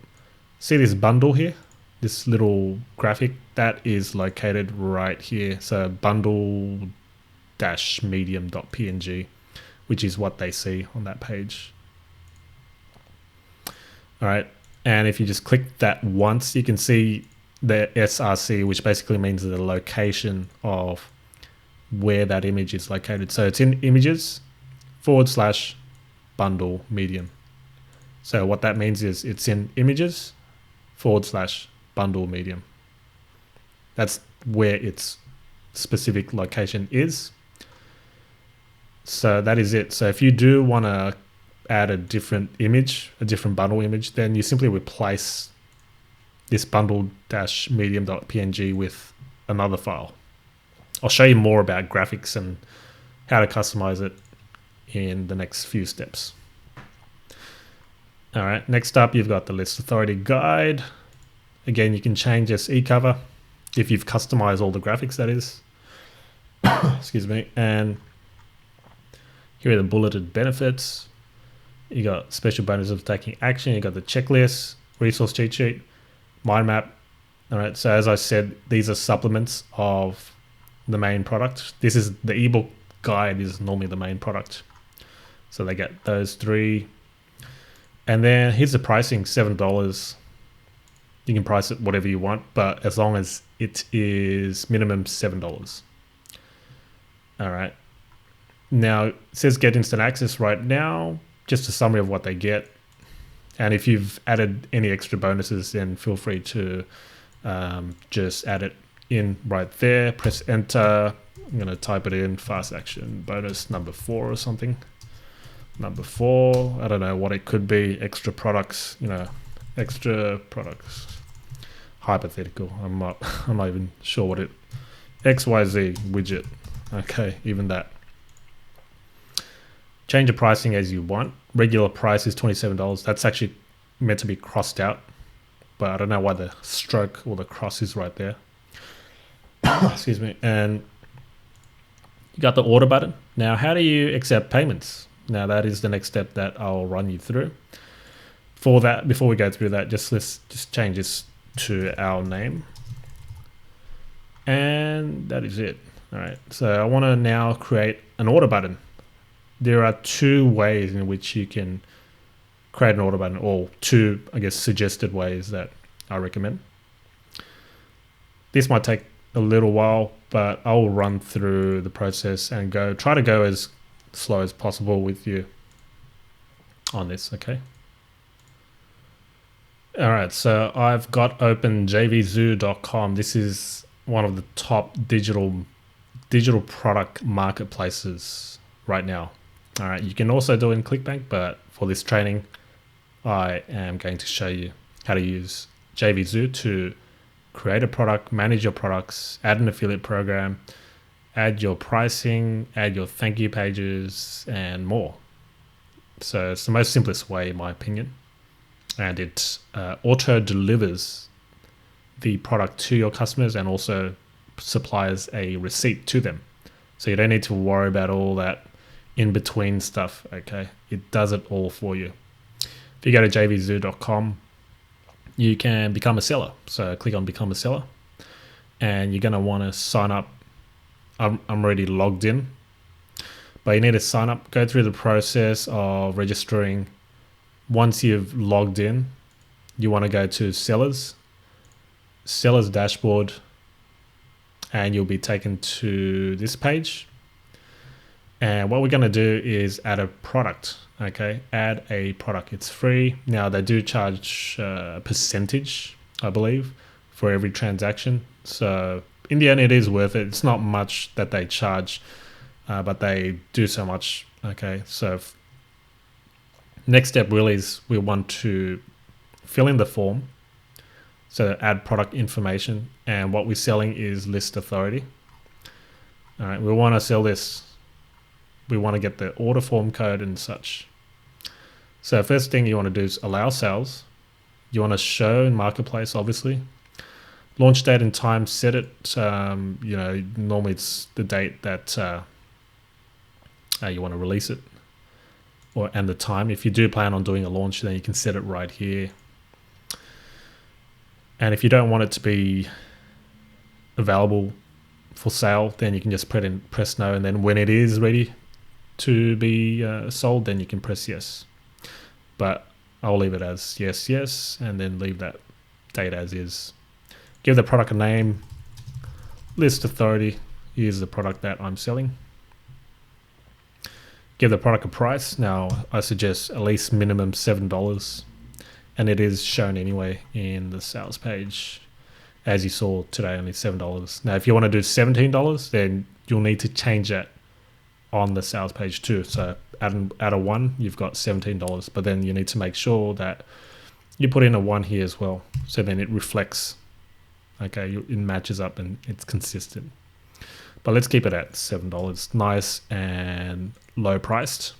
A: see this bundle here, this little graphic, that is located right here. So bundle-medium.png, which is what they see on that page. All right. And if you just click that once, you can see the SRC, which basically means the location of where that image is located. So it's in images / bundle medium. So what that means is it's in images / bundle medium. That's where its specific location is. So that is it. So if you do want to add a different image, a different bundle image, then you simply replace this bundle-medium.png with another file. I'll show you more about graphics and how to customize it in the next few steps. All right, next up, you've got the list authority guide. Again, you can change this e-cover if you've customized all the graphics, that is. Excuse me. And here are the bulleted benefits. You got special bonuses of taking action. You got the checklist, resource cheat sheet, mind map. All right, so as I said, these are supplements of the main product. This is the ebook guide is normally the main product. So they get those three. And then here's the pricing, $7. You can price it whatever you want, but as long as it is minimum $7. All right. Now it says get instant access right now, just a summary of what they get. And if you've added any extra bonuses, then feel free to just add it in right there. Press enter. I'm going to type it in, fast action bonus number 4 or something. Number 4, I don't know what it could be. Extra products, extra products. Hypothetical. I'm not even sure what it. XYZ widget. Okay, even that. Change the pricing as you want. Regular price is $27. That's actually meant to be crossed out, but I don't know why the stroke or the cross is right there. Excuse me. And you got the order button. Now, how do you accept payments? Now, that is the next step that I'll run you through. For that, before we go through that, let's change this to our name. And that is it. All right. So I want to now create an order button. There are 2 ways in which you can create an order button, or 2, I guess, suggested ways that I recommend. This might take a little while, but I'll run through the process and try to go as slow as possible with you on this, okay? All right, so I've got open jvzoo.com. This is one of the top digital product marketplaces right now. All right, you can also do it in ClickBank, but for this training, I am going to show you how to use JVZoo to create a product, manage your products, add an affiliate program, add your pricing, add your thank you pages, and more. So it's the most simplest way, in my opinion. And it auto delivers the product to your customers and also supplies a receipt to them. So you don't need to worry about all that in between stuff. Okay, it does it all for you. If you go to jvzoo.com, you can become a seller. So click on become a seller, and you're going to want to sign up. I'm already logged in, but you need to sign up, go through the process of registering. Once you've logged in, you want to go to sellers dashboard, and you'll be taken to this page. And what we're going to do is add a product. Okay, add a product. It's free. Now they do charge a percentage, I believe, for every transaction. So in the end, it is worth it. It's not much that they charge, but they do so much. Okay, so next step really is we want to fill in the form. So add product information, and what we're selling is list authority. All right, we want to sell this. We want to get the order form code and such. So first thing you want to do is allow sales. You want to show in marketplace, obviously. Launch date and time, set it. Normally it's the date that you want to release it, and the time. If you do plan on doing a launch, then you can set it right here. And if you don't want it to be available for sale, then you can just press no, and then when it is ready to be sold, then you can press yes. But I'll leave it as yes, and then leave that date as is. Give the product a name, list authority. Here's the product that I'm selling. Give the product a price. Now I suggest at least minimum $7, and it is shown anyway in the sales page. As you saw today, only $7. Now if you want to do $17, then you'll need to change that on the sales page too. So add a 1, you've got $17, but then you need to make sure that you put in a 1 here as well, so then it reflects. Okay, it matches up and it's consistent. But let's keep it at $7. Nice and low priced.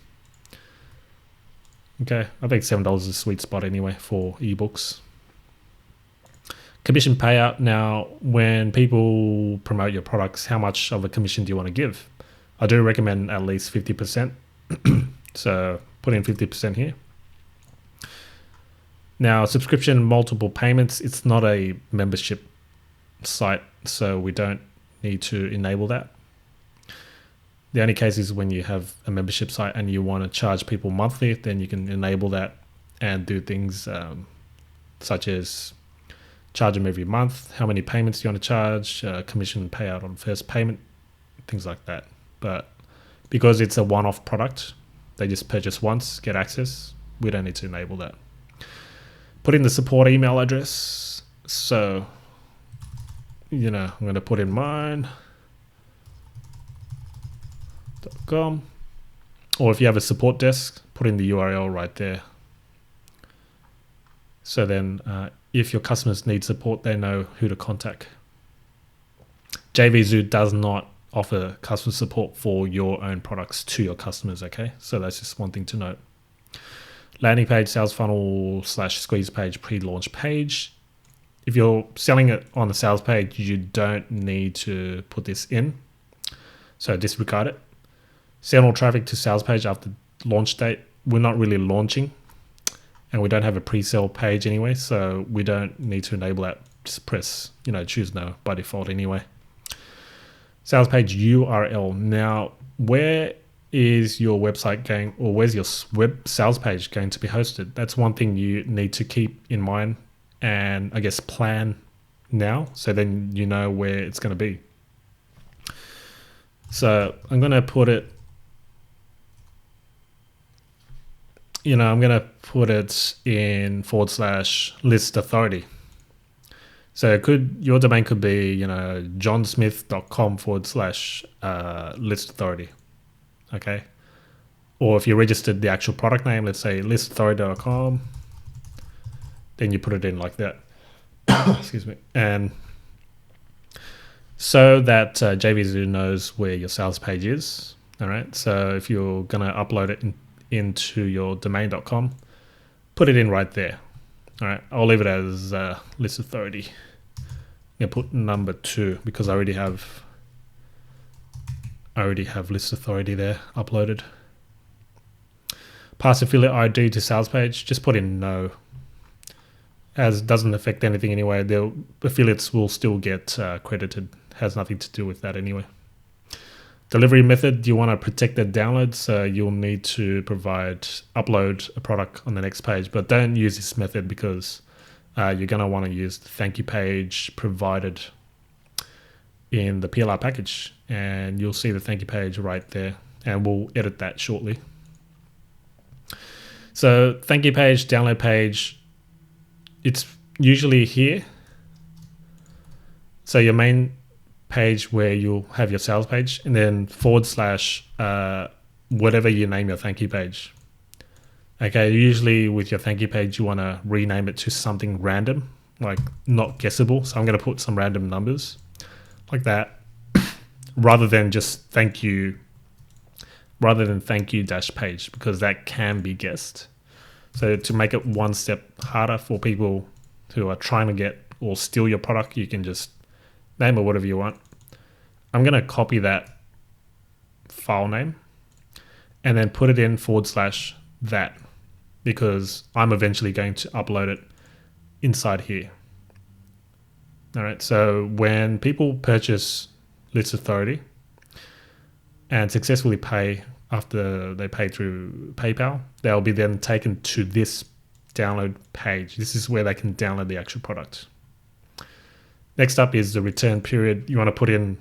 A: Okay, I think $7 is a sweet spot anyway for ebooks. Commission payout. Now, when people promote your products, how much of a commission do you want to give? I do recommend at least 50%. So put in 50% here. Now, subscription, multiple payments. It's not a membership site, so we don't need to enable that. The only case is when you have a membership site and you want to charge people monthly, then you can enable that and do things such as charge them every month, how many payments do you want to charge, commission payout on first payment, things like that. But because it's a one-off product, they just purchase once, get access, we don't need to enable that. Put in the support email address. So, I'm going to put in mine.com, or if you have a support desk, put in the URL right there. So then if your customers need support, they know who to contact. JVZoo does not offer customer support for your own products to your customers, okay? So that's just one thing to note. Landing page, sales funnel / squeeze page, pre-launch page. If you're selling it on the sales page, you don't need to put this in. So disregard it. Send all traffic to sales page after launch date. We're not really launching, and we don't have a pre-sale page anyway, so we don't need to enable that. Just press, choose no by default anyway. Sales page URL. Now, where is your website going, or where's your web sales page going to be hosted? That's one thing you need to keep in mind and I guess plan now, so then you know where it's going to be. So I'm going to put it I'm going to put it in / list authority. So your domain could be, johnsmith.com / list authority. Okay. Or if you registered the actual product name, let's say listauthority.com, then you put it in like that. Excuse me. And so that JVZoo knows where your sales page is. All right. So if you're going to upload it into your domain.com, put it in right there. All right. I'll leave it as list authority. I'm going to put number 2 because I already have list authority there uploaded. Pass affiliate ID to sales page. Just put in no, as it doesn't affect anything anyway. The affiliates will still get credited. Has nothing to do with that anyway. Delivery method, you want to protect the download, so you'll need to upload a product on the next page, but don't use this method because you're going to want to use the thank you page provided in the PLR package, and you'll see the thank you page right there, and we'll edit that shortly. So thank you page, download page, it's usually here. So your main page where you'll have your sales page, and then / whatever you name your thank you page. Okay, usually with your thank you page, you want to rename it to something random, like not guessable. So I'm going to put some random numbers like that, rather than thank you dash page, because that can be guessed. So to make it one step harder for people who are trying to get or steal your product, you can just name it whatever you want. I'm going to copy that file name and then put it in / that, because I'm eventually going to upload it inside here. All right. So when people purchase List Authority and successfully pay after they pay through PayPal, they'll be then taken to this download page. This is where they can download the actual product. Next up is the return period. You want to put in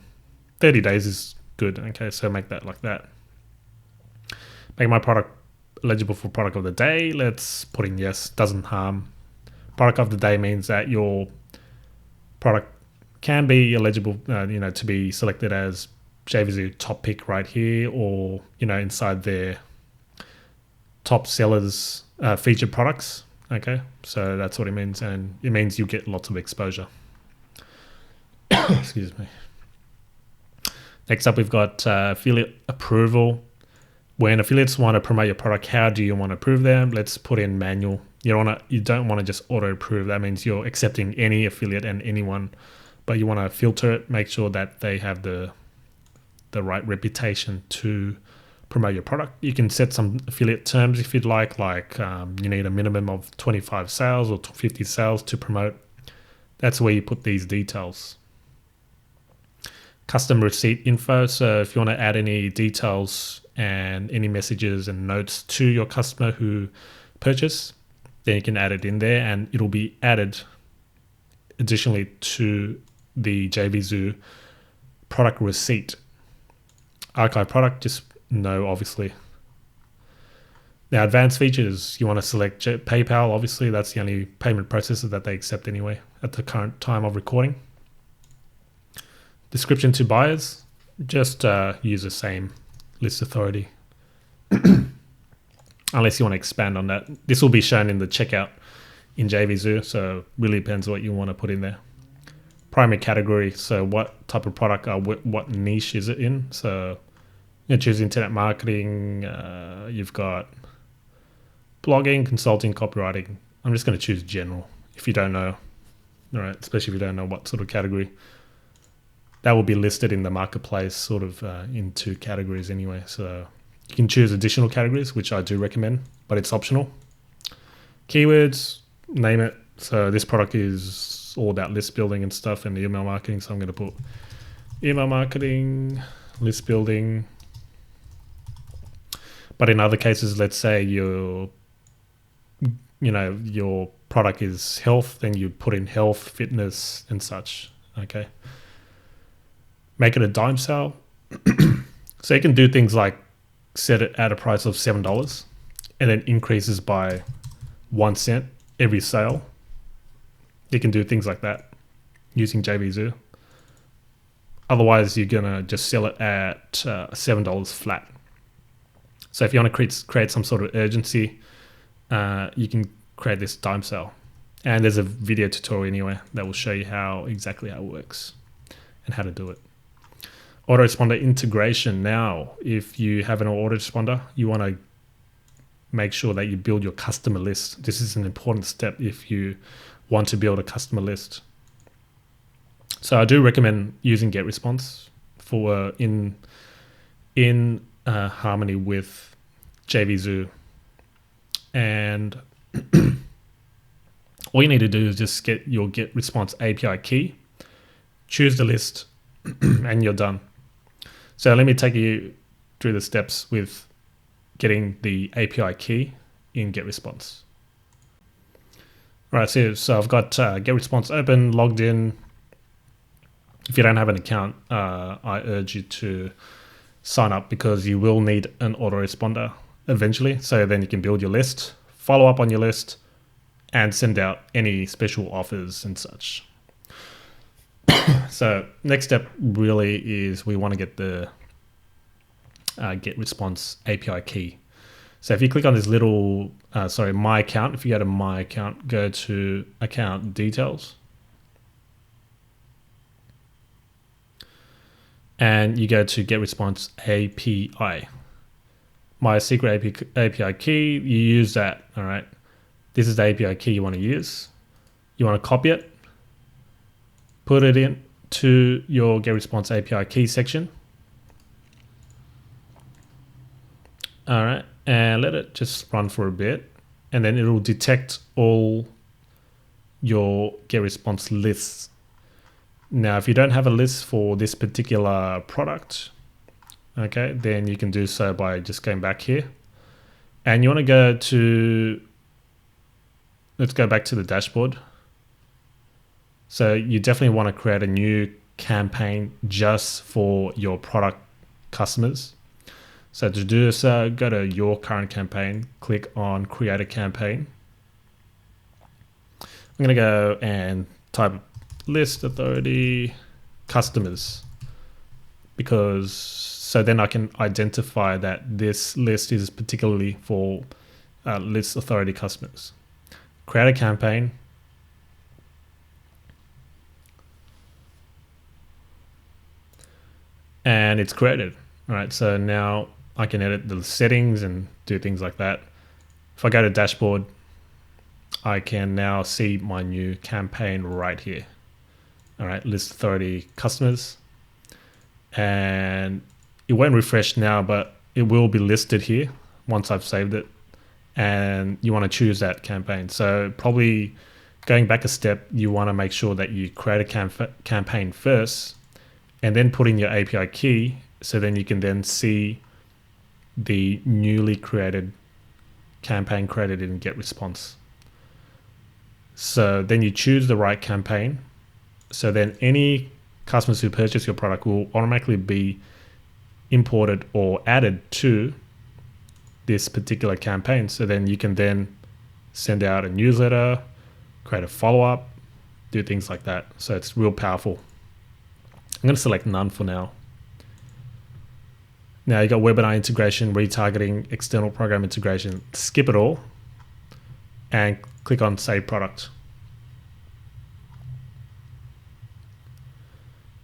A: 30 days is good. Okay, so make that like that. Make my product eligible for product of the day. Let's put in yes, doesn't harm. Product of the day means that your product can be eligible, to be selected as JVZoo top pick right here, or, inside their top sellers featured products. Okay, so that's what it means, and it means you get lots of exposure. Excuse me. Next up, we've got affiliate approval. When affiliates want to promote your product, how do you want to approve them? Let's put in manual. You don't want to just auto approve. That means you're accepting any affiliate and anyone, but you want to filter it, make sure that they have the right reputation to promote your product. You can set some affiliate terms if you'd like you need a minimum of 25 sales or 50 sales to promote. That's where you put these details. Custom receipt info. So if you want to add any details and any messages and notes to your customer who purchase, then you can add it in there, and it'll be added additionally to the JVZoo product receipt. Archive product, just no, obviously. Now, advanced features, you want to select PayPal. Obviously, that's the only payment processor that they accept anyway at the current time of recording. Description to buyers, just use the same List Authority. Unless you want to expand on that. This will be shown in the checkout in JVZoo, so really depends what you want to put in there. Primary category, so what type of product or what niche is it in? So you can choose internet marketing, you've got blogging, consulting, copywriting. I'm just going to choose general if you don't know, all right, especially if you don't know what sort of category. That will be listed in the marketplace sort of in 2 categories anyway. So you can choose additional categories, which I do recommend, but it's optional. Keywords, name it. So this product is all about list building and stuff and email marketing. So I'm going to put email marketing, list building. But in other cases, let's say your product is health, then you put in health, fitness and such. Okay. Make it a dime sale. So you can do things like set it at a price of $7 and then increases by 1 cent every sale. You can do things like that using JVZoo. Otherwise, you're gonna just sell it at $7 flat. So if you want to create some sort of urgency, you can create this dime sale. And there's a video tutorial anyway that will show you exactly how it works and how to do it. Autoresponder integration. Now, if you have an autoresponder, you want to make sure that you build your customer list. This is an important step if you want to build a customer list. So I do recommend using GetResponse for in harmony with JVZoo. And all you need to do is just get your GetResponse API key, choose the list, and you're done. So let me take you through the steps with getting the API key in GetResponse. All right, so I've got GetResponse open, logged in. If you don't have an account, I urge you to sign up because you will need an autoresponder eventually. So then you can build your list, follow up on your list, and send out any special offers and such. So next step really is we want to get the GetResponse API key. So if you click on this little, my account, if you go to my account, go to account details. And you go to GetResponse API. My secret API key, you use that, all right? This is the API key you want to use. You want to copy it, put it in to your GetResponse API key section. All right, and let it just run for a bit, and then it will detect all your GetResponse lists. Now, if you don't have a list for this particular product, okay, then you can do so by just going back here. And you want to go to, let's go back to the dashboard. So you definitely want to create a new campaign just for your product customers. So to do so, go to your current campaign, click on create a campaign. I'm going to go and type list authority customers, because so then I can identify that this list is particularly for list authority customers. Create a campaign. And it's created. All right, so now I can edit the settings and do things like that. If I go to dashboard, I can now see my new campaign right here. All right, list authority customers. And it won't refresh now, but it will be listed here once I've saved it. And you want to choose that campaign. So probably going back a step, you want to make sure that you create a campaign first and then put in your API key, so then you can then see the newly created campaign created in GetResponse. So then you choose the right campaign. So then any customers who purchase your product will automatically be imported or added to this particular campaign. So then you can then send out a newsletter, create a follow-up, do things like that. So it's real powerful. I'm going to select none for now. Now you got webinar integration, retargeting, external program integration. Skip it all and click on save product.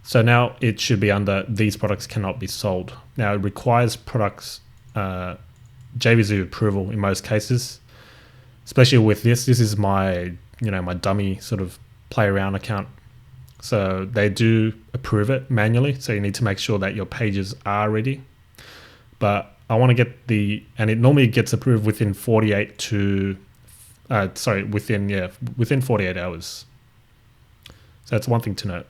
A: So now it should be under these products cannot be sold. Now it requires products JVZoo approval in most cases, especially with this. This is my my dummy sort of play around account. So they do approve it manually. So you need to make sure that your pages are ready. But I want to get and it normally gets approved within 48 to, within 48 hours. So that's one thing to note.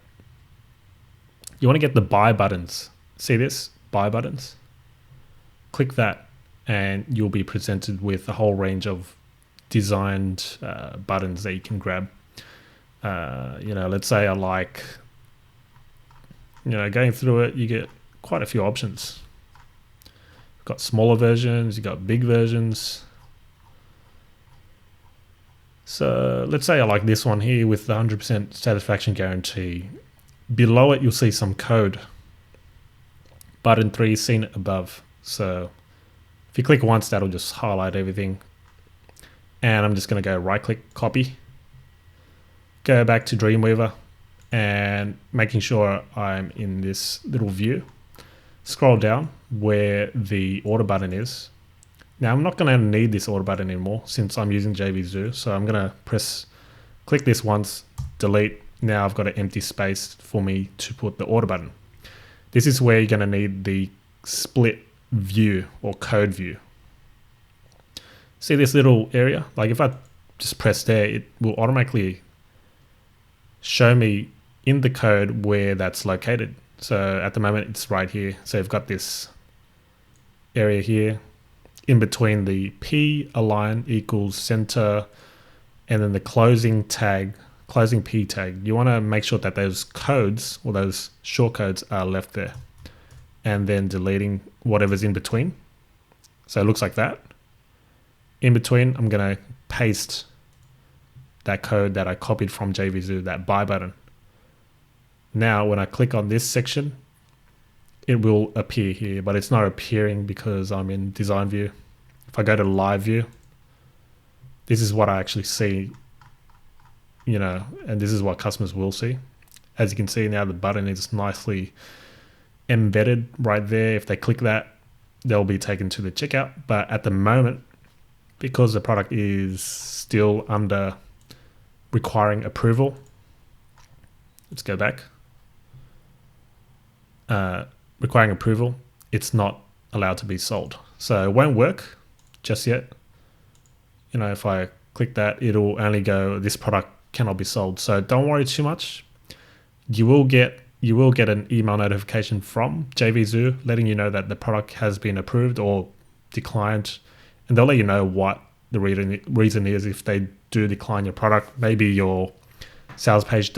A: You want to get the buy buttons. See this? Buy buttons. Click that and you'll be presented with a whole range of designed buttons that you can grab. Let's say I like, going through it, you get quite a few options. You've got smaller versions, you've got big versions. So let's say I like this one here with the 100% satisfaction guarantee. Below it, you'll see some code. Button 3 is seen above. So if you click once, that'll just highlight everything. And I'm just going to go right click, copy. Go back to Dreamweaver and making sure I'm in this little view. Scroll down where the order button is. Now I'm not going to need this order button anymore since I'm using JVZoo. So I'm going to click this once, delete. Now I've got an empty space for me to put the order button. This is where you're going to need the split view or code view. See this little area? Like if I just press there, it will automatically show me in the code where that's located. So at the moment it's right here. So you've got this area here in between the P align equals center and then the closing P tag. You want to make sure that those codes or those shortcodes are left there, and then deleting whatever's in between. So it looks like that. In between, I'm going to paste that code that I copied from JVZoo, that buy button. Now, when I click on this section, it will appear here, but it's not appearing because I'm in design view. If I go to live view, this is what I actually see, and this is what customers will see. As you can see now, the button is nicely embedded right there. If they click that, they'll be taken to the checkout. But at the moment, because the product is still under requiring approval, let's go back. Requiring approval, it's not allowed to be sold. So it won't work just yet. If I click that, it'll only go, this product cannot be sold. So don't worry too much. You will get an email notification from JVZoo letting you know that the product has been approved or declined, and they'll let you know what the reason is. If they do decline your product, maybe your sales page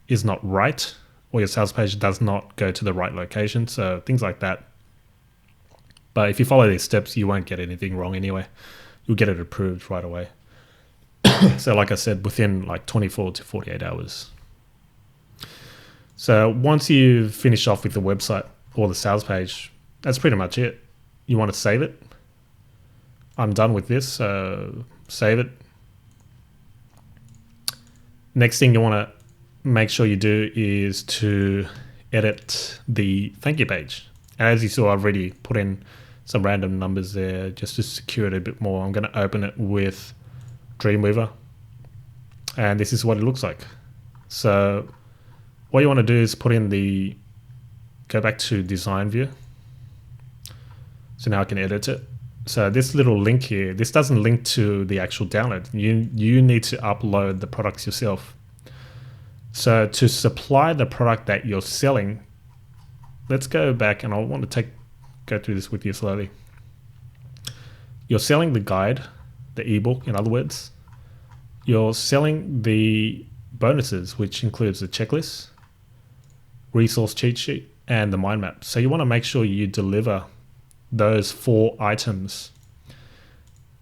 A: is not right, or your sales page does not go to the right location. So things like that. But if you follow these steps, you won't get anything wrong anyway. You'll get it approved right away. So like I said, within like 24 to 48 hours. So once you've finished off with the website or the sales page, that's pretty much it. You want to save it. I'm done with this, so save it. Next thing you want to make sure you do is to edit the thank you page. As you saw, I've already put in some random numbers there just to secure it a bit more. I'm going to open it with Dreamweaver, and this is what it looks like. So what you want to do is go back to design view. So now I can edit it. So this little link here, this doesn't link to the actual download. You need to upload the products yourself. So to supply the product that you're selling, let's go back, and I want to go through this with you slowly. You're selling the guide, the ebook, in other words. You're selling the bonuses, which includes the checklist, resource cheat sheet, and the mind map. So you want to make sure you deliver those 4 items.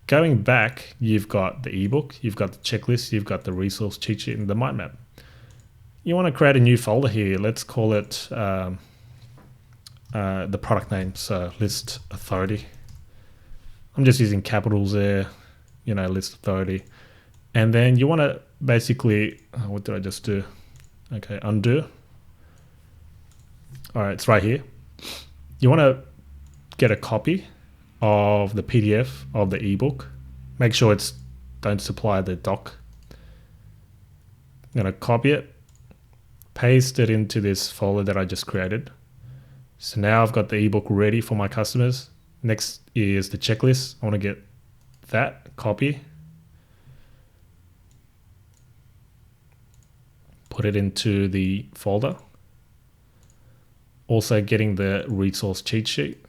A: Going back, you've got the ebook, you've got the checklist, you've got the resource cheat sheet, and the mind map. You want to create a new folder here. Let's call it the product name, so list authority. I'm just using capitals there, list authority. And then you want to basically, what did I just do? Okay, undo. All right, it's right here. You want to get a copy of the PDF of the ebook. Make sure don't supply the doc. I'm going to copy it, paste it into this folder that I just created. So now I've got the ebook ready for my customers. Next is the checklist. I want to get that, copy, put it into the folder. Also getting the resource cheat sheet.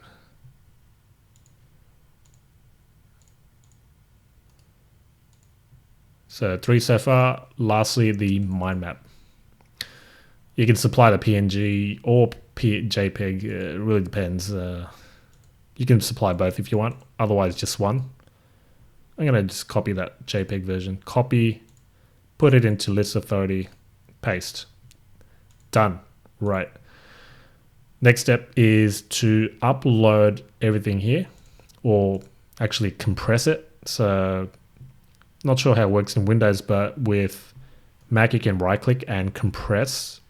A: So 3 so far. Lastly, the mind map. You can supply the PNG or JPEG. It really depends. You can supply both if you want. Otherwise, just one. I'm going to just copy that JPEG version. Copy, put it into list authority, paste. Done. Right. Next step is to upload everything here, or actually compress it. So not sure how it works in Windows, but with Mac you can right click and compress.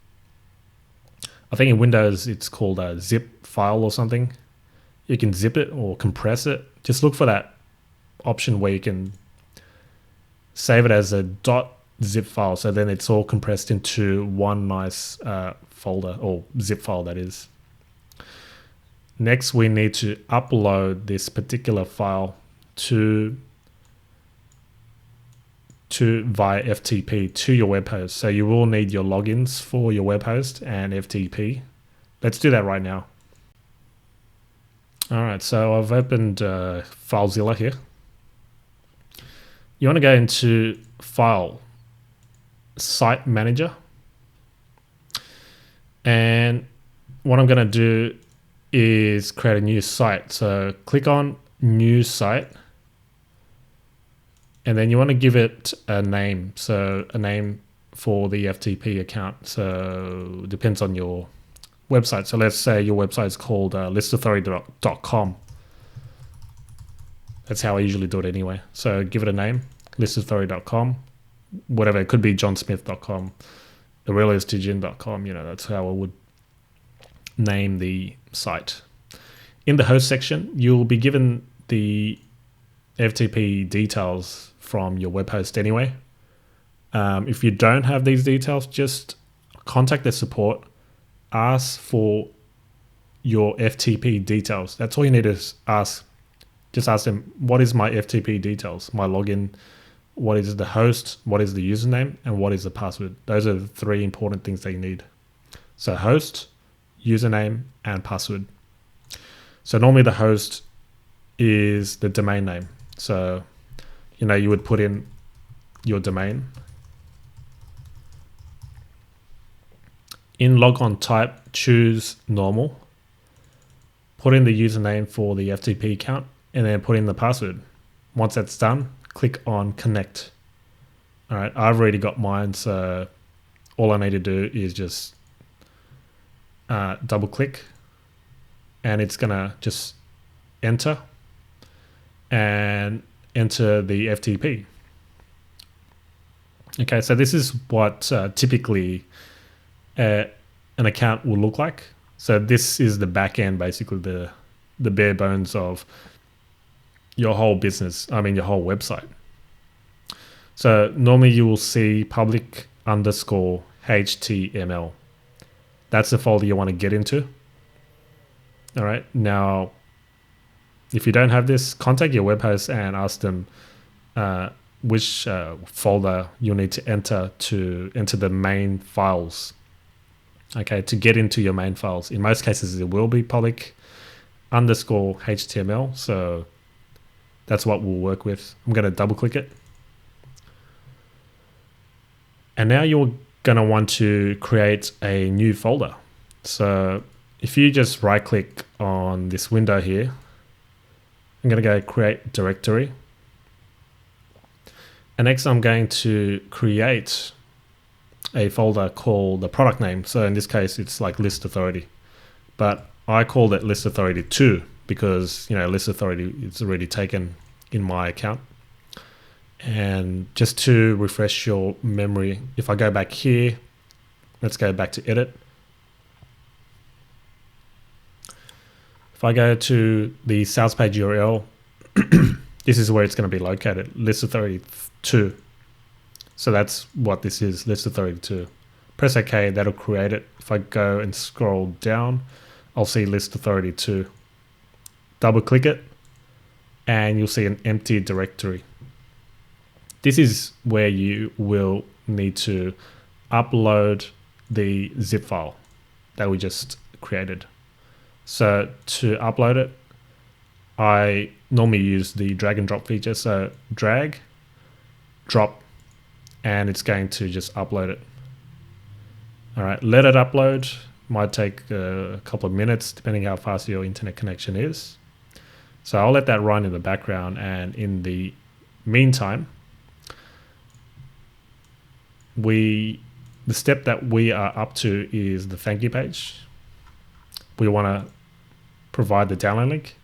A: I think in Windows it's called a zip file or something. You can zip it or compress it. Just look for that option where you can save it as a .zip file, so then it's all compressed into one nice folder, or zip file that is. Next we need to upload this particular file to via FTP to your web host. So you will need your logins for your web host and FTP. Let's do that right now. All right, so I've opened FileZilla here. You want to go into File, Site Manager. And what I'm going to do is create a new site. So click on New Site. And then you want to give it a name. So a name for the FTP account. So it depends on your website. So let's say your website is called listauthority.com. That's how I usually do it anyway. So give it a name, listauthority.com, whatever. It could be johnsmith.com, aureliusdigian.com. You know, that's how I would name the site. In the host section, you'll be given the FTP details from your web host anyway. If you don't have these details, just contact their support, ask for your FTP details. That's all you need to ask. Just ask them, what is my FTP details? My login, what is the host, what is the username, and what is the password? Those are the three important things that you need. So host, username, and password. So normally the host is the domain name. So, you know, you would put in your domain. In logon type, choose normal. Put in the username for the FTP account, and then put in the password. Once that's done, click on connect. All right, I've already got mine, so all I need to do is just double click, and it's gonna just enter and enter the FTP. Okay, so this is what typically an account will look like. So this is the back end, basically the bare bones of your whole business, I mean your whole website. So normally you will see public_HTML. That's the folder you want to get into. All right, now if you don't have this, contact your web host and ask them which folder you'll need to enter the main files. Okay, to get into your main files. In most cases, it will be public_HTML. So that's what we'll work with. I'm going to double click it. And now you're going to want to create a new folder. So if you just right click on this window here, I'm going to go create directory. And next I'm going to create a folder called the product name. So in this case, it's like list authority, but I called it list authority 2 because, you know, list authority is already taken in my account. And just to refresh your memory, if I go back here, let's go back to edit. If I go to the sales page URL, this is where it's going to be located, list authority 2. So that's what this is, list authority 2. Press OK, that'll create it. If I go and scroll down, I'll see list authority 2. Double click it, and you'll see an empty directory. This is where you will need to upload the zip file that we just created. So to upload it, I normally use the drag and drop feature. So drag, drop, and it's going to just upload it. All right, let it upload. Might take a couple of minutes depending how fast your internet connection is. So I'll let that run in the background, and in the meantime, the step that we are up to is the thank you page. We want to provide the download link.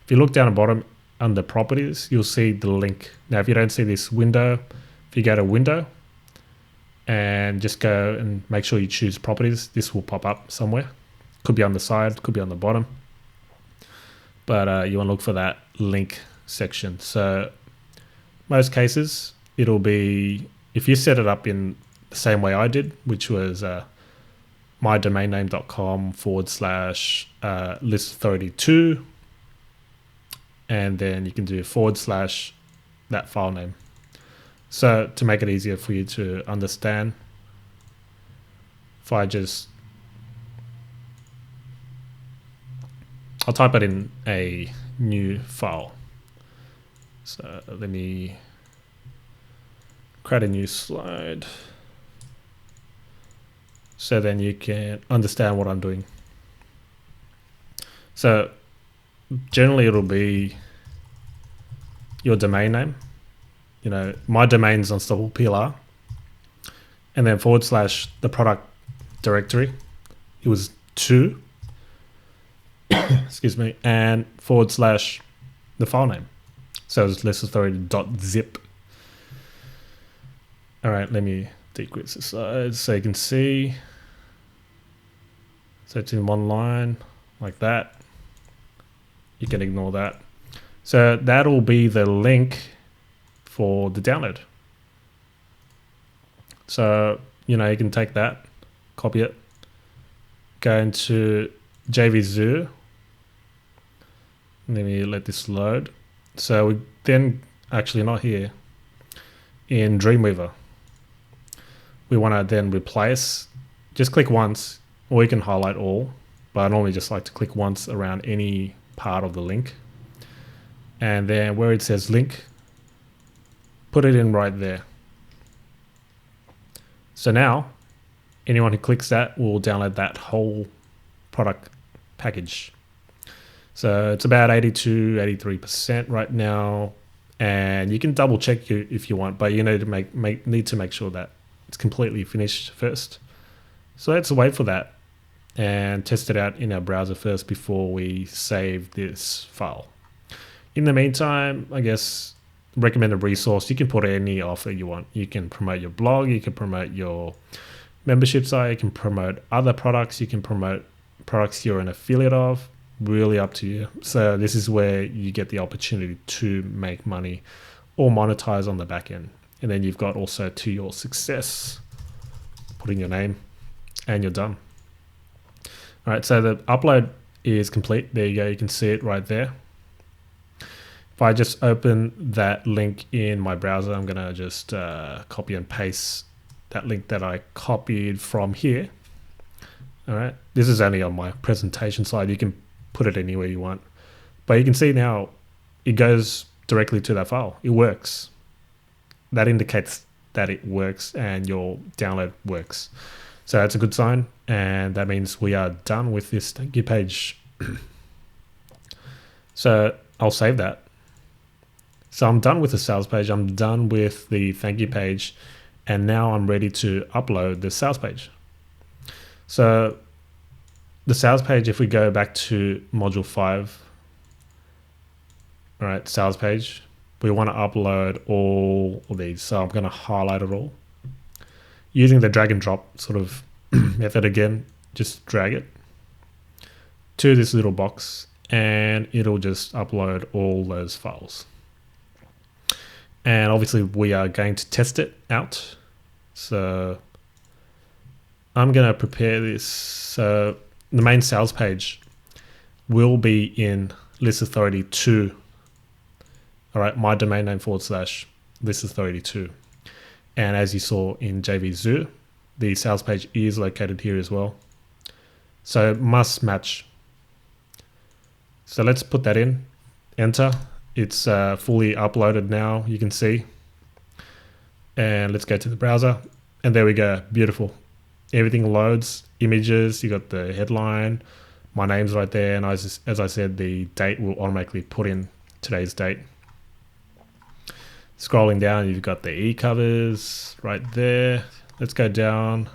A: If you look down the bottom under properties, you'll see the link. Now, if you don't see this window, if you go to window and just go and make sure you choose properties, this will pop up somewhere. Could be on the side, could be on the bottom. But you want to look for that link section. So most cases, it'll be, if you set it up in the same way I did, which was mydomainname.com/list32, and then you can do / that file name. So to make it easier for you to understand, if I just, I'll type it in a new file. So let me create a new slide so then you can understand what I'm doing. So generally it'll be your domain name. You know, my domain's Unstoppable PLR, and then / the product directory. It was 2, excuse me, and / the file name. So it's listauthority.zip. All right, let me decrease the size so you can see. So it's in one line like that. You can ignore that. So that'll be the link for the download. So, you know, you can take that, copy it, go into JVZoo. Let me let this load. So we then, actually not here, in Dreamweaver, we want to then replace, just click once, or you can highlight all, but I normally just like to click once around any part of the link. And then where it says link, put it in right there. So now anyone who clicks that will download that whole product package. So it's about 82, 83% right now, and you can double check if you want, but you need to make sure that it's completely finished first. So let's wait for that and test it out in our browser first before we save this file. In the meantime, I guess recommended resource, you can put any offer you want. You can promote your blog, you can promote your membership site, you can promote other products, you can promote products you're an affiliate of, really up to you. So this is where you get the opportunity to make money or monetize on the back end. And then you've got also to your success, put in your name and you're done. All right, so the upload is complete. There you go, you can see it right there. If I just open that link in my browser, I'm gonna just copy and paste that link that I copied from here. All right, this is only on my presentation slide. You can put it anywhere you want, but you can see now it goes directly to that file. It works. That indicates that it works and your download works. So that's a good sign, and that means we are done with this thank you page. So I'll save that. So I'm done with the sales page, I'm done with the thank you page, and now I'm ready to upload the sales page. So the sales page, if we go back to module 5, all right, sales page, we want to upload all of these. So I'm going to highlight it all. Using the drag and drop sort of method again, just drag it to this little box and it'll just upload all those files. And obviously we are going to test it out. So I'm going to prepare this. So the main sales page will be in list authority 2. All right, my domain name / list authority 2. And as you saw in JVZoo, the sales page is located here as well. So it must match. So let's put that in, enter. It's fully uploaded now, you can see. And let's go to the browser. And there we go, beautiful. Everything loads, images, you got the headline, my name's right there. And as I said, the date will automatically put in today's date. Scrolling down, you've got the e-covers right there. Let's go down,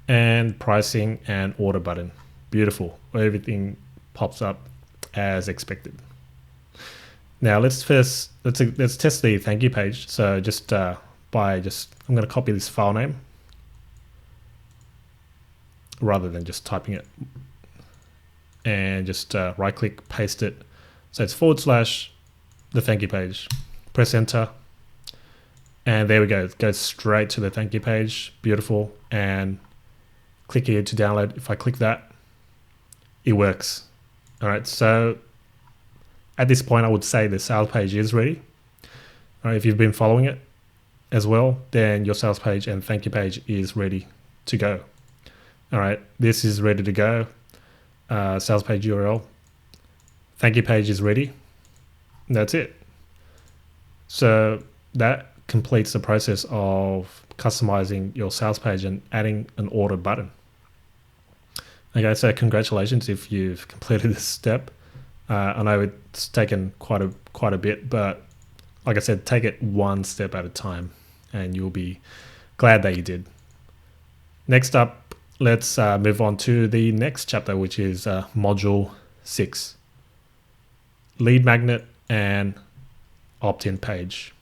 A: and pricing and order button. Beautiful. Everything pops up as expected. Now let's test the thank you page. So I'm going to copy this file name rather than just typing it, and just right click, paste it. So it's / the thank you page. Press enter, and there we go. It goes straight to the thank you page. Beautiful. And click here to download. If I click that, it works. All right, so at this point I would say the sales page is ready. All right, if you've been following it as well, then your sales page and thank you page is ready to go. All right, this is ready to go. Sales page URL, thank you page is ready. And that's it. So that completes the process of customizing your sales page and adding an order button. Okay, so congratulations if you've completed this step. I know it's taken quite a bit, but like I said, take it one step at a time and you'll be glad that you did. Next up, let's move on to the next chapter, which is module 6, lead magnet and opt-in page.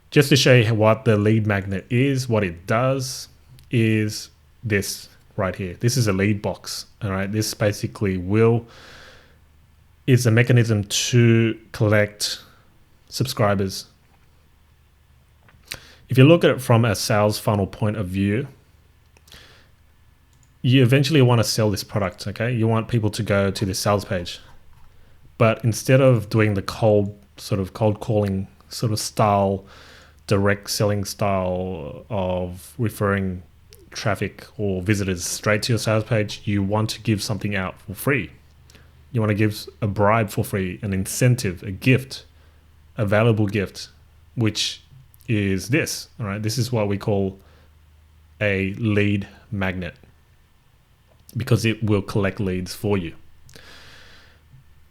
A: Just to show you what the lead magnet is, what it does is this right here. This is a lead box. All right, this basically is a mechanism to collect subscribers. If you look at it from a sales funnel point of view, you eventually want to sell this product. Okay, you want people to go to the sales page, but instead of doing the cold calling sort of style, direct selling style of referring traffic or visitors straight to your sales page, you want to give something out for free. You want to give a bribe for free, an incentive, a gift, a valuable gift, which is this. All right, this is what we call a lead magnet, because it will collect leads for you.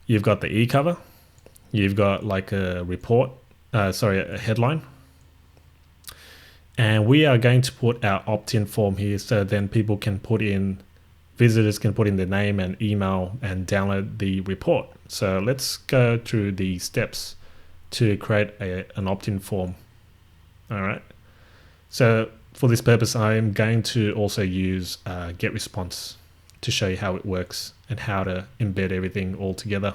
A: You've got the e-cover, you've got like a report, a headline, and we are going to put our opt-in form here, so then visitors can put in their name and email and download the report. So let's go through the steps to create an opt-in form. All right. So for this purpose, I am going to also use GetResponse to show you how it works and how to embed everything all together.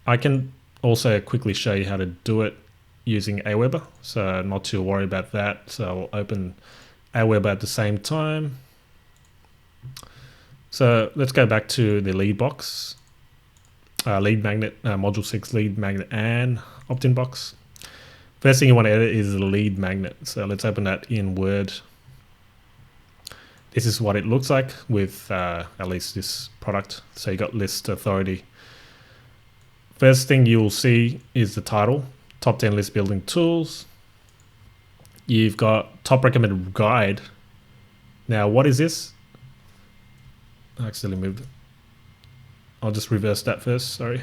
A: I can also quickly show you how to do it using Aweber, so not to worry about that. So I'll open Aweber at the same time. So let's go back to the lead box, lead magnet, module 6 lead magnet and opt-in box. First thing you want to edit is the lead magnet. So let's open that in Word. This is what it looks like with at least this product. So you got list authority. First thing you will see is the title, top 10 list building tools. You've got top recommended guide. Now, what is this? I accidentally moved it. I'll just reverse that first, sorry.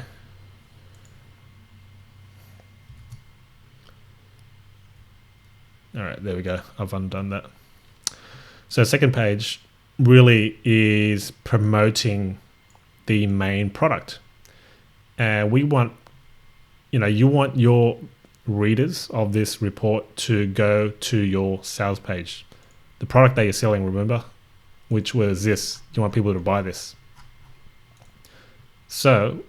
A: All right, there we go. I've undone that. So second page really is promoting the main product. And we want, you want your readers of this report to go to your sales page. The product that you're selling, remember, which was this. You want people to buy this. So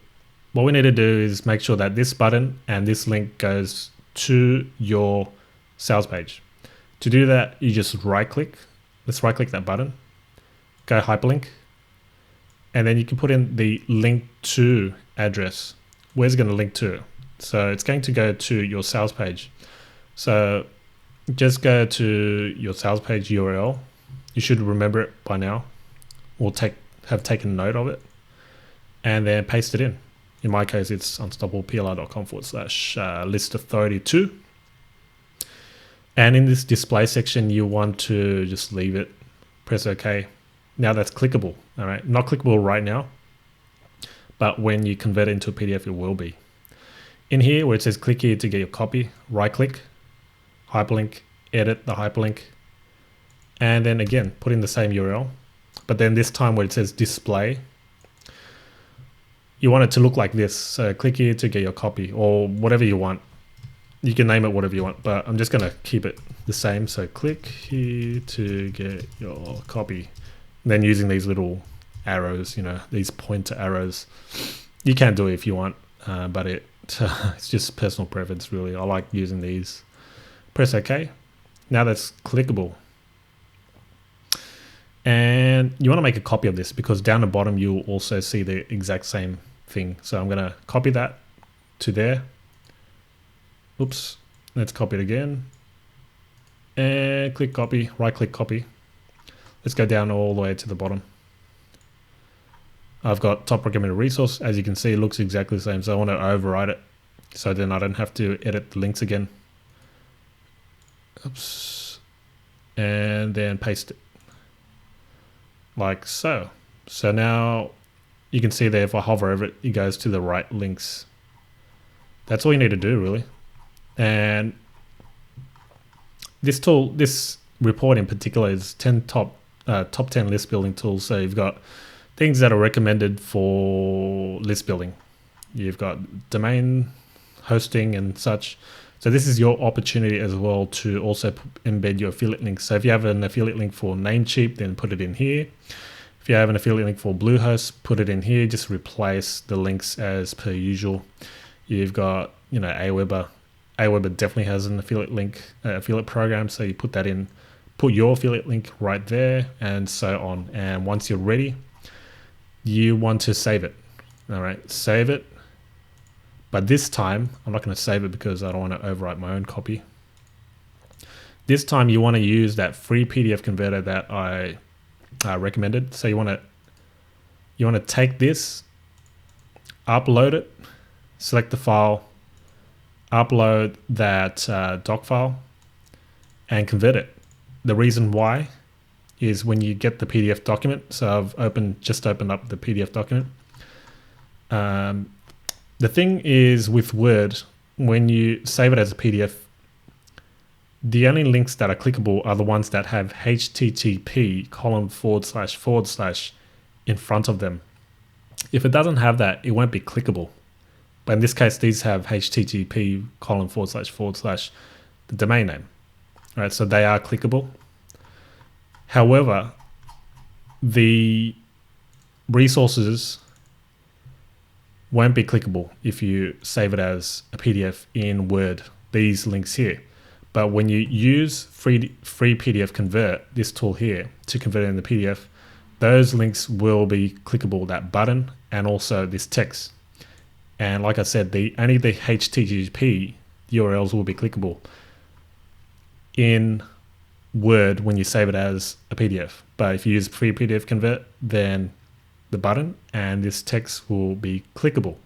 A: what we need to do is make sure that this button and this link goes to your sales page. To do that, you just right click. Let's right click that button, go hyperlink, and then you can put in the link to address. Where's it going to link to? So it's going to go to your sales page. So just go to your sales page URL. You should remember it by now, or have taken note of it, and then paste it in. In my case, it's unstoppableplr.com/list authority 2. And in this display section, you want to just leave it, press OK. Now that's clickable, all right? Not clickable right now, but when you convert it into a PDF, it will be. In here where it says click here to get your copy, right click, hyperlink, edit the hyperlink, and then again, put in the same URL. But then this time where it says display, you want it to look like this. So click here to get your copy or whatever you want. You can name it whatever you want, but I'm just going to keep it the same. So click here to get your copy. And then using these little arrows, you know, these pointer arrows. You can do it if you want, but it's just personal preference really. I like using these. Press OK. Now that's clickable. And you want to make a copy of this because down the bottom you'll also see the exact same thing. So I'm going to copy that to there. Oops, let's copy it again. And click copy, right click copy. Let's go down all the way to the bottom. I've got top recommended resource. As you can see, it looks exactly the same. So I want to override it so then I don't have to edit the links again. Oops. And then paste it. Like so. So now you can see there if I hover over it, it goes to the right links. That's all you need to do really. And this tool, this report in particular is top 10 list building tools. So you've got things that are recommended for list building. You've got domain hosting and such. So this is your opportunity as well to also embed your affiliate links. So if you have an affiliate link for Namecheap, then put it in here. If you have an affiliate link for Bluehost, put it in here. Just replace the links as per usual. You've got, you know, Aweber. Aweber definitely has an affiliate link, affiliate program. So you put that in, put your affiliate link right there and so on. And once you're ready, you want to save it. All right, save it. But this time, I'm not going to save it because I don't want to overwrite my own copy. This time you want to use that free PDF converter that I recommended. So you want to take this, upload it, select the file, upload that doc file, and convert it. The reason why is when you get the PDF document. So I've just opened up the PDF document. The thing is with Word, when you save it as a PDF, the only links that are clickable are the ones that have http:// in front of them. If it doesn't have that, it won't be clickable. But in this case, these have http:// the domain name. All right, so they are clickable. However, the resources won't be clickable if you save it as a PDF in Word, these links here. But when you use free PDF convert, this tool here, to convert it into PDF, those links will be clickable, that button and also this text. And like I said, only the HTTP URLs will be clickable in Word when you save it as a PDF. But if you use free PDF convert, then the button and this text will be clickable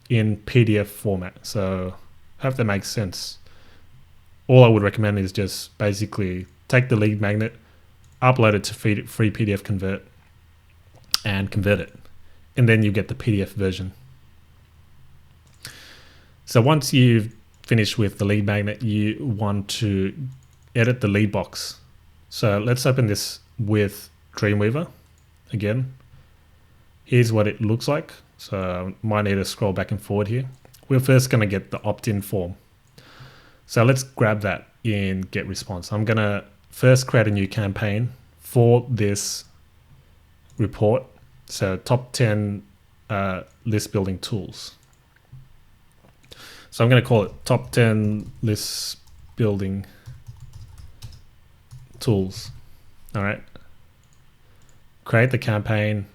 A: in PDF format. So I hope that makes sense. All I would recommend is just basically take the lead magnet, upload it to free PDF convert, and convert it. And then you get the PDF version. So once you've finished with the lead magnet, you want to edit the lead box. So let's open this with Dreamweaver again. Here's what it looks like. So might need to scroll back and forward here. We're first going to get the opt-in form. So let's grab that in Get Response. I'm going to first create a new campaign for this report. So top 10 list building tools. So I'm going to call it top 10 list building tools. All right. Create the campaign.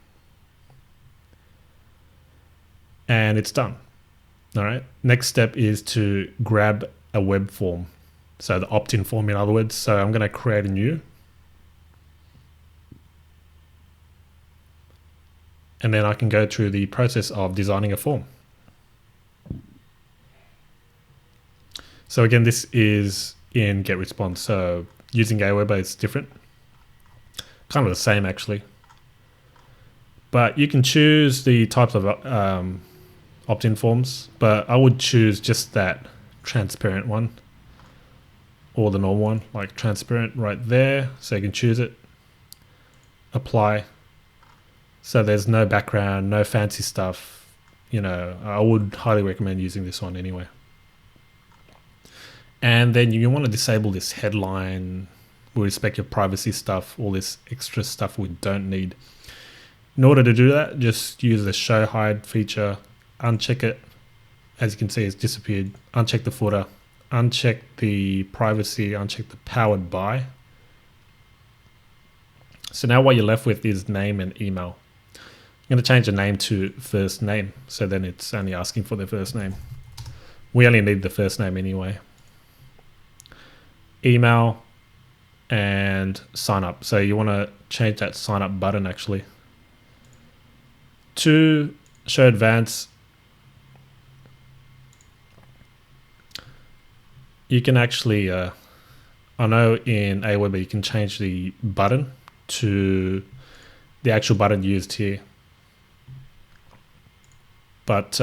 A: And it's done. All right. Next step is to grab a web form. So the opt-in form, in other words. So I'm going to create a new. And then I can go through the process of designing a form. So again, this is in Get Response. So using Aweber is different. Kind of the same actually. But you can choose the types of opt-in forms, but I would choose just that transparent one or the normal one, like transparent right there. So you can choose it, apply. So there's no background, no fancy stuff. You know, I would highly recommend using this one anyway. And then you want to disable this headline with respect to privacy stuff, all this extra stuff we don't need. In order to do that, just use the show hide feature, uncheck it. As you can see, it's disappeared. Uncheck the footer, uncheck the privacy, uncheck the powered by. So now what you're left with is name and email. I'm going to change the name to first name, so then it's only asking for the first name. We only need the first name anyway. Email and sign up. So you want to change that sign up button actually to show advance. You can actually, I know in Aweber you can change the button to the actual button used here. But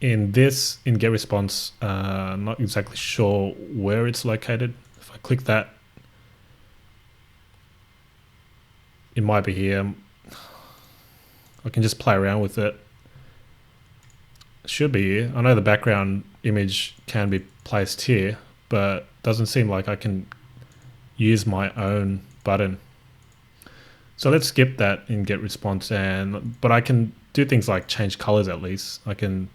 A: in get response, not exactly sure where it's located. If I click that, it might be here. I can just play around with it. It should be here. I know the background image can be placed here, but doesn't seem like I can use my own button. So let's skip that in get response, but I can do things like change colors at least. I can,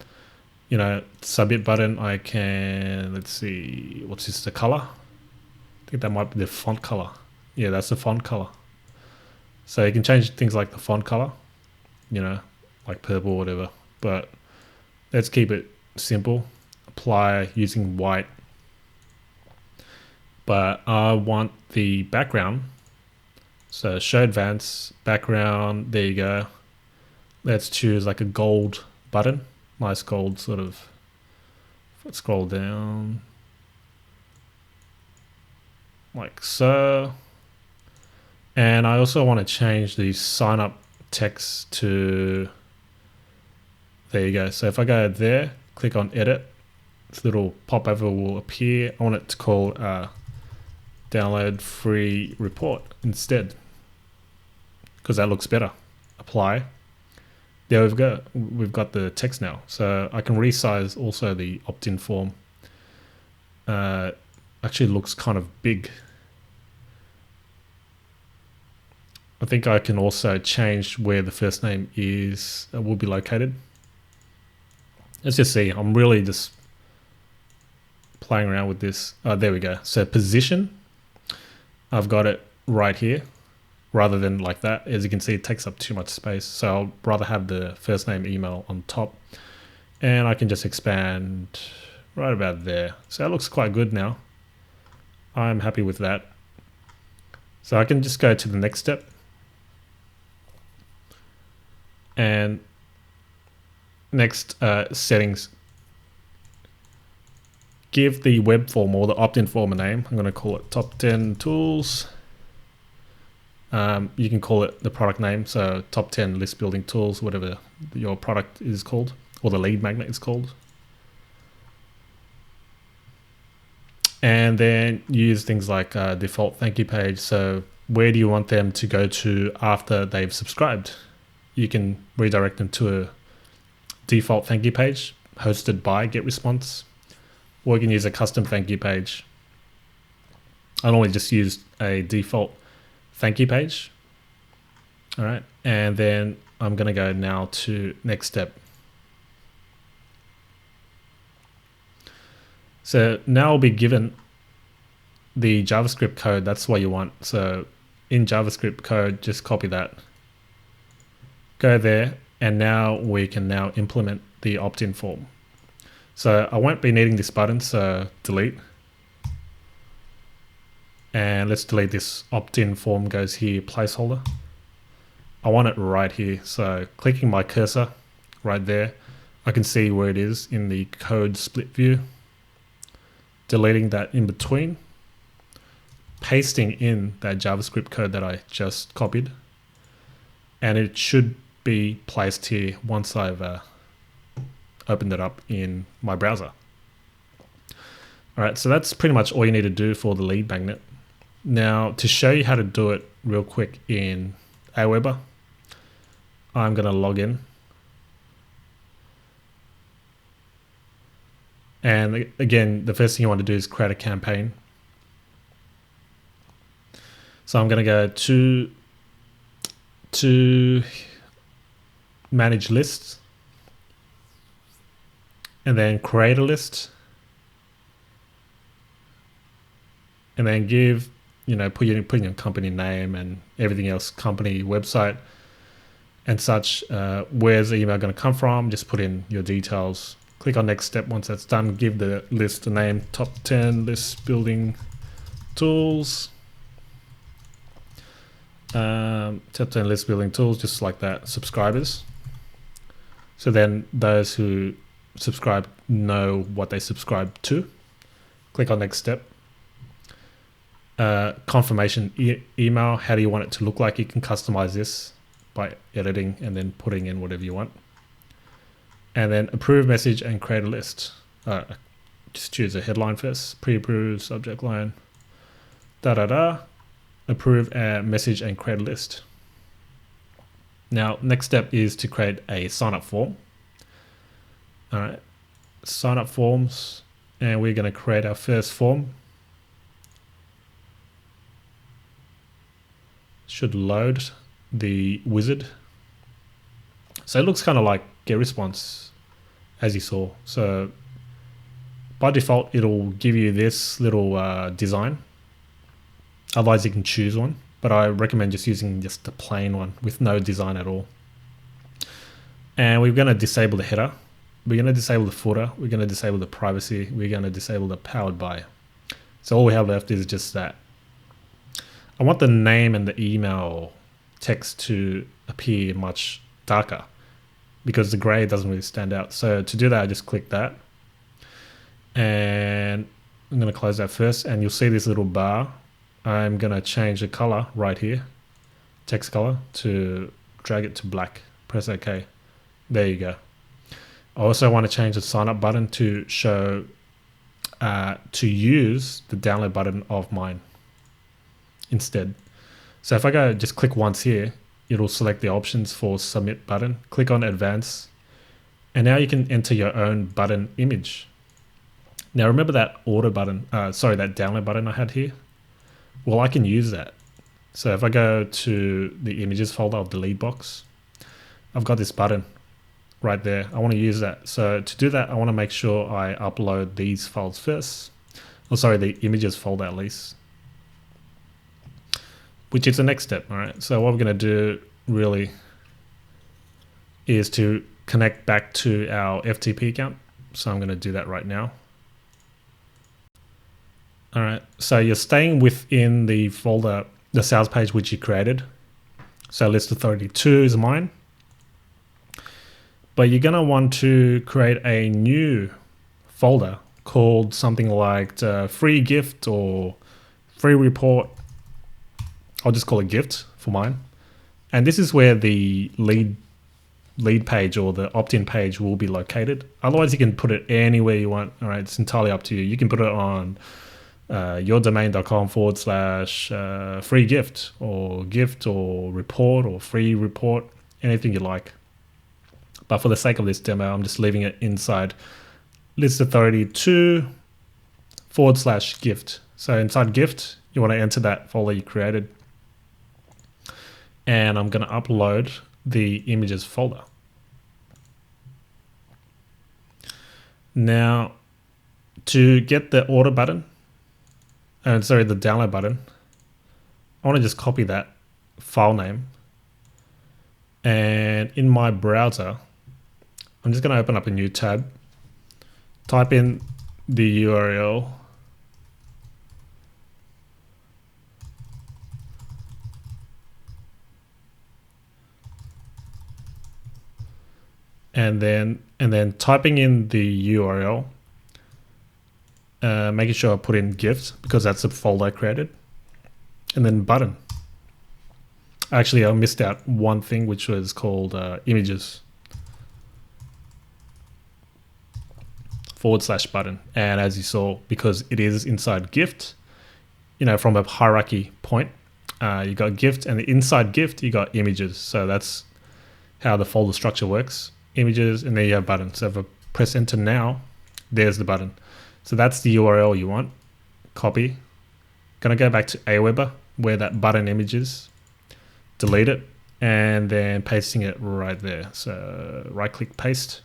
A: you know, submit button, I can, let's see, what's this, the color? I think that might be the font color. Yeah, that's the font color. So you can change things like the font color, you know, like purple or whatever. But let's keep it simple. Apply using white. But I want the background. So show advance, background, there you go. Let's choose like a gold button. Nice gold sort of. Let's scroll down. Like so. And I also want to change the sign up text to, there you go. So if I go there, click on edit, this little pop over will appear. I want it to call download free report instead, because that looks better. Apply. There we go. We've got the text now. So I can resize also the opt-in form. Actually looks kind of big. I think I can also change where the first name is will be located. Let's just see. I'm really just playing around with this. There we go. So position, I've got it right here rather than like that. As you can see, it takes up too much space. So I'll rather have the first name email on top, and I can just expand right about there. So that looks quite good now. I'm happy with that. So I can just go to the next step. And next, settings. Give the web form or the opt-in form a name. I'm going to call it top 10 tools. You can call it the product name. So top 10 list building tools, whatever your product is called, or the lead magnet is called. And then use things like default thank you page. So where do you want them to go to after they've subscribed? You can redirect them to a default thank you page hosted by GetResponse, or you can use a custom thank you page. I normally just use a default thank you page. All right, and then I'm going to go now to next step. So now I'll be given the JavaScript code. That's what you want. So in JavaScript code, just copy that. Go there, and now we can now implement the opt-in form. So I won't be needing this button, so delete. And let's delete this opt-in form goes here, placeholder. I want it right here. So clicking my cursor right there, I can see where it is in the code split view. Deleting that in between, pasting in that JavaScript code that I just copied, and it should be placed here once I've opened it up in my browser. All right, so that's pretty much all you need to do for the lead magnet. Now, to show you how to do it real quick in Aweber, I'm going to log in. And again, the first thing you want to do is create a campaign. So I'm going to go to manage lists, and then create a list, and then give, put in your company name and everything else, company website and such. Where's the email going to come from? Just put in your details. Click on next step. Once that's done, give the list a name, top 10 list building tools. Top 10 list building tools, just like that, subscribers. So then those who subscribe know what they subscribe to. Click on next step. Confirmation email, how do you want it to look like? You can customize this by editing and then putting in whatever you want. And then approve message and create a list. Just choose a headline first. Pre-approved, subject line, approve a message and create a list. Now, next step is to create a sign-up form. All right, sign-up forms, and we're going to create our first form. Should load the wizard. So it looks kind of like GetResponse, as you saw. So by default, it'll give you this little design. Otherwise, you can choose one, but I recommend just using just the plain one with no design at all. And we're going to disable the header. We're going to disable the footer. We're going to disable the privacy. We're going to disable the powered by. So all we have left is just that. I want the name and the email text to appear much darker because the gray doesn't really stand out. So to do that, I just click that. And I'm going to close that first. And you'll see this little bar. I'm going to change the color right here, text color, to drag it to black. Press OK. There you go. I also want to change the sign up button to show, to use the download button of mine instead. So if I go just click once here, it'll select the options for submit button. Click on advanced. And now you can enter your own button image. Now remember that order button, that download button I had here? Well, I can use that. So if I go to the images folder of the lead box, I've got this button right there. I want to use that. So to do that, I want to make sure I upload these files first. The images folder at least, which is the next step. All right. So what we're going to do really is to connect back to our FTP account. So I'm going to do that right now. All right, so you're staying within the folder, the sales page which you created. So list authority 2 is mine. But you're gonna want to create a new folder called something like free gift or free report. I'll just call it gift for mine. And this is where the lead page or the opt-in page will be located. Otherwise, you can put it anywhere you want. All right, it's entirely up to you. You can put it on yourdomain.com/free gift or report or free report, anything you like. But for the sake of this demo, I'm just leaving it inside list authority 2/gift. So inside gift, you want to enter that folder you created. And I'm going to upload the images folder. Now, to get the order button, the download button, I want to just copy that file name. And in my browser, I'm just going to open up a new tab, type in the URL, and then typing in the URL, making sure I put in gift because that's the folder I created, and then button. Actually, I missed out one thing, which was called images. /button. And as you saw, because it is inside gift, from a hierarchy point, you got gift, and the inside gift, you got images. So that's how the folder structure works. Images, and then you have button. So if I press enter now, there's the button. So that's the URL you want. Copy. Gonna go back to Aweber where that button image is. Delete it, and then pasting it right there. So right click, paste.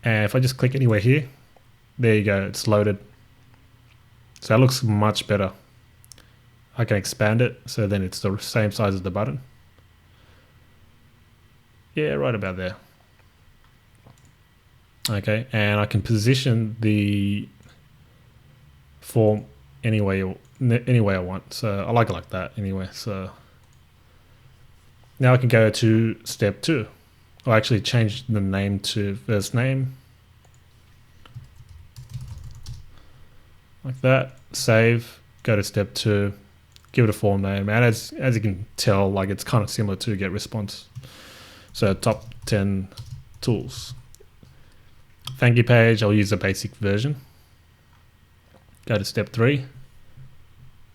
A: And if I just click anywhere here, there you go, it's loaded. So that looks much better. I can expand it, so then it's the same size as the button. Yeah, right about there. Okay, and I can position the form any way I want. So I like it like that anyway. So now I can go to step 2. I'll actually change the name to first name. Like that. Save. Go to step 2. Give it a form name. And as you can tell, like it's kind of similar to get response. So top 10 tools. Thank you page. I'll use the basic version. Go to step 3.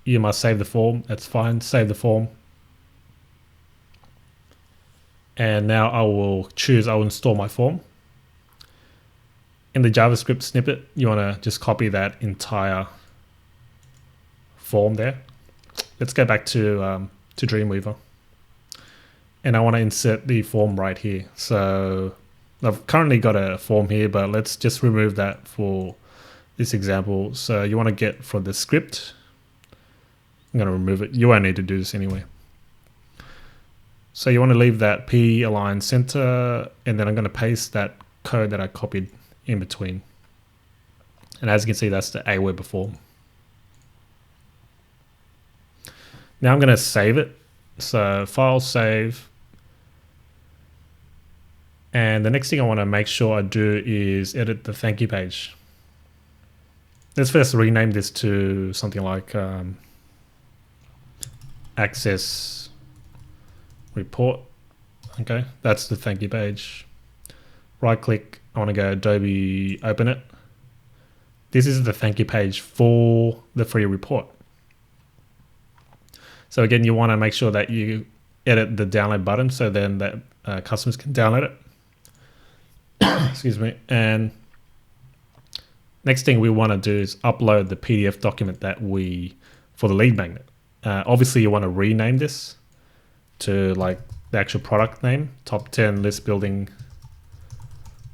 A: You must save the form. That's fine. Save the form. And now I'll install my form. In the JavaScript snippet, you want to just copy that entire form there. Let's go back to Dreamweaver. And I want to insert the form right here. So I've currently got a form here, but let's just remove that for this example. So you want to get from the script. I'm going to remove it. You won't need to do this anyway. So you want to leave that P align center, and then I'm going to paste that code that I copied in between. And as you can see, that's the Aweber form. Now I'm going to save it. So file, save. And the next thing I want to make sure I do is edit the thank you page. Let's first rename this to something like access report. Okay, that's the thank you page. Right click, I want to go Adobe open it. This is the thank you page for the free report. So again, you want to make sure that you edit the download button so then that customers can download it. Excuse me. And next thing we want to do is upload the PDF document for the lead magnet. Obviously you want to rename this to like the actual product name, top 10 list building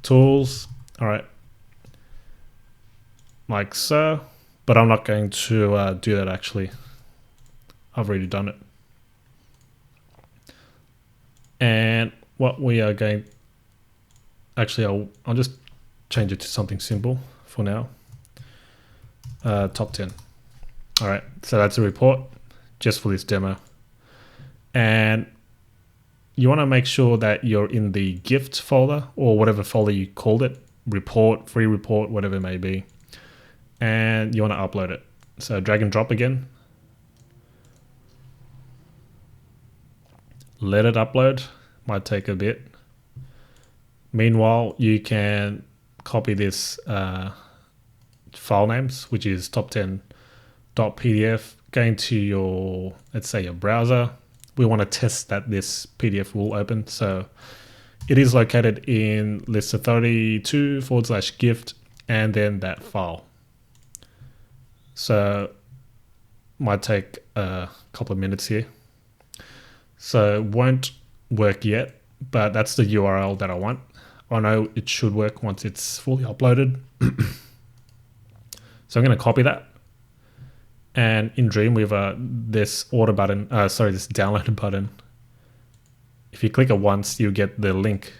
A: tools. All right, like so, but I'm not going to do that actually. I've already done it. And what we are going, actually I'll just change it to something simple for now. Top 10. All right, so that's a report just for this demo. And you want to make sure that you're in the gift folder or whatever folder you called it, report, free report, whatever it may be. And you want to upload it. So drag and drop again. Let it upload, might take a bit. Meanwhile, you can copy this file names, which is top10.pdf, going to your, let's say your browser. We want to test that this PDF will open. So it is located in list authority 2/gift and then that file. So might take a couple of minutes here. So it won't work yet, but that's the URL that I want. I know it should work once it's fully uploaded. So I'm going to copy that. And in Dreamweaver, this order button, this download button, if you click it once, you get the link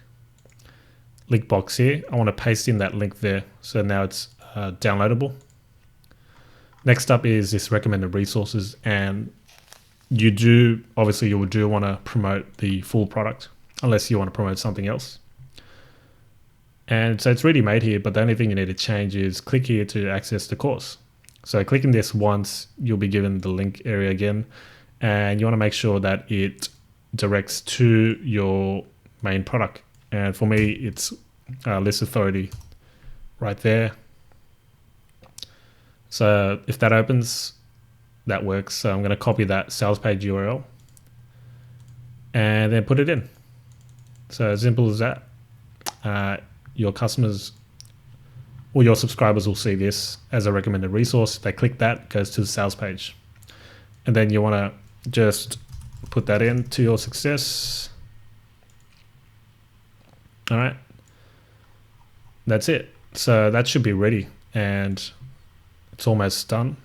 A: box here. I want to paste in that link there. So now it's downloadable. Next up is this recommended resources, and you do want to promote the full product unless you want to promote something else. And so it's already made here, but the only thing you need to change is click here to access the course. So clicking this once, you'll be given the link area again, and you want to make sure that it directs to your main product. And for me, it's list authority right there. So if that opens, that works. So I'm going to copy that sales page URL and then put it in. So as simple as that. Your customers or your subscribers will see this as a recommended resource. If they click that, it goes to the sales page. And then you want to just put that into your success. All right. That's it. So that should be ready and it's almost done.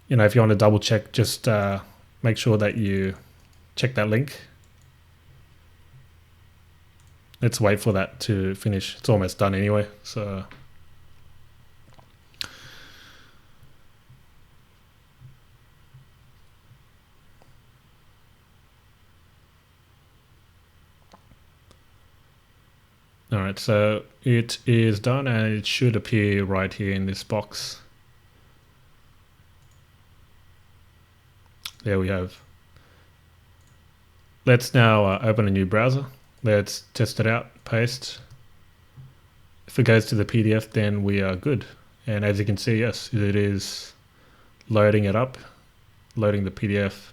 A: You know, if you want to double check, just make sure that you check that link. Let's wait for that to finish. It's almost done anyway. So all right, so it is done and it should appear right here in this box. There we have. Let's now open a new browser. Let's test it out, paste. If it goes to the PDF, then we are good. And as you can see, yes, it is loading it up, loading the PDF.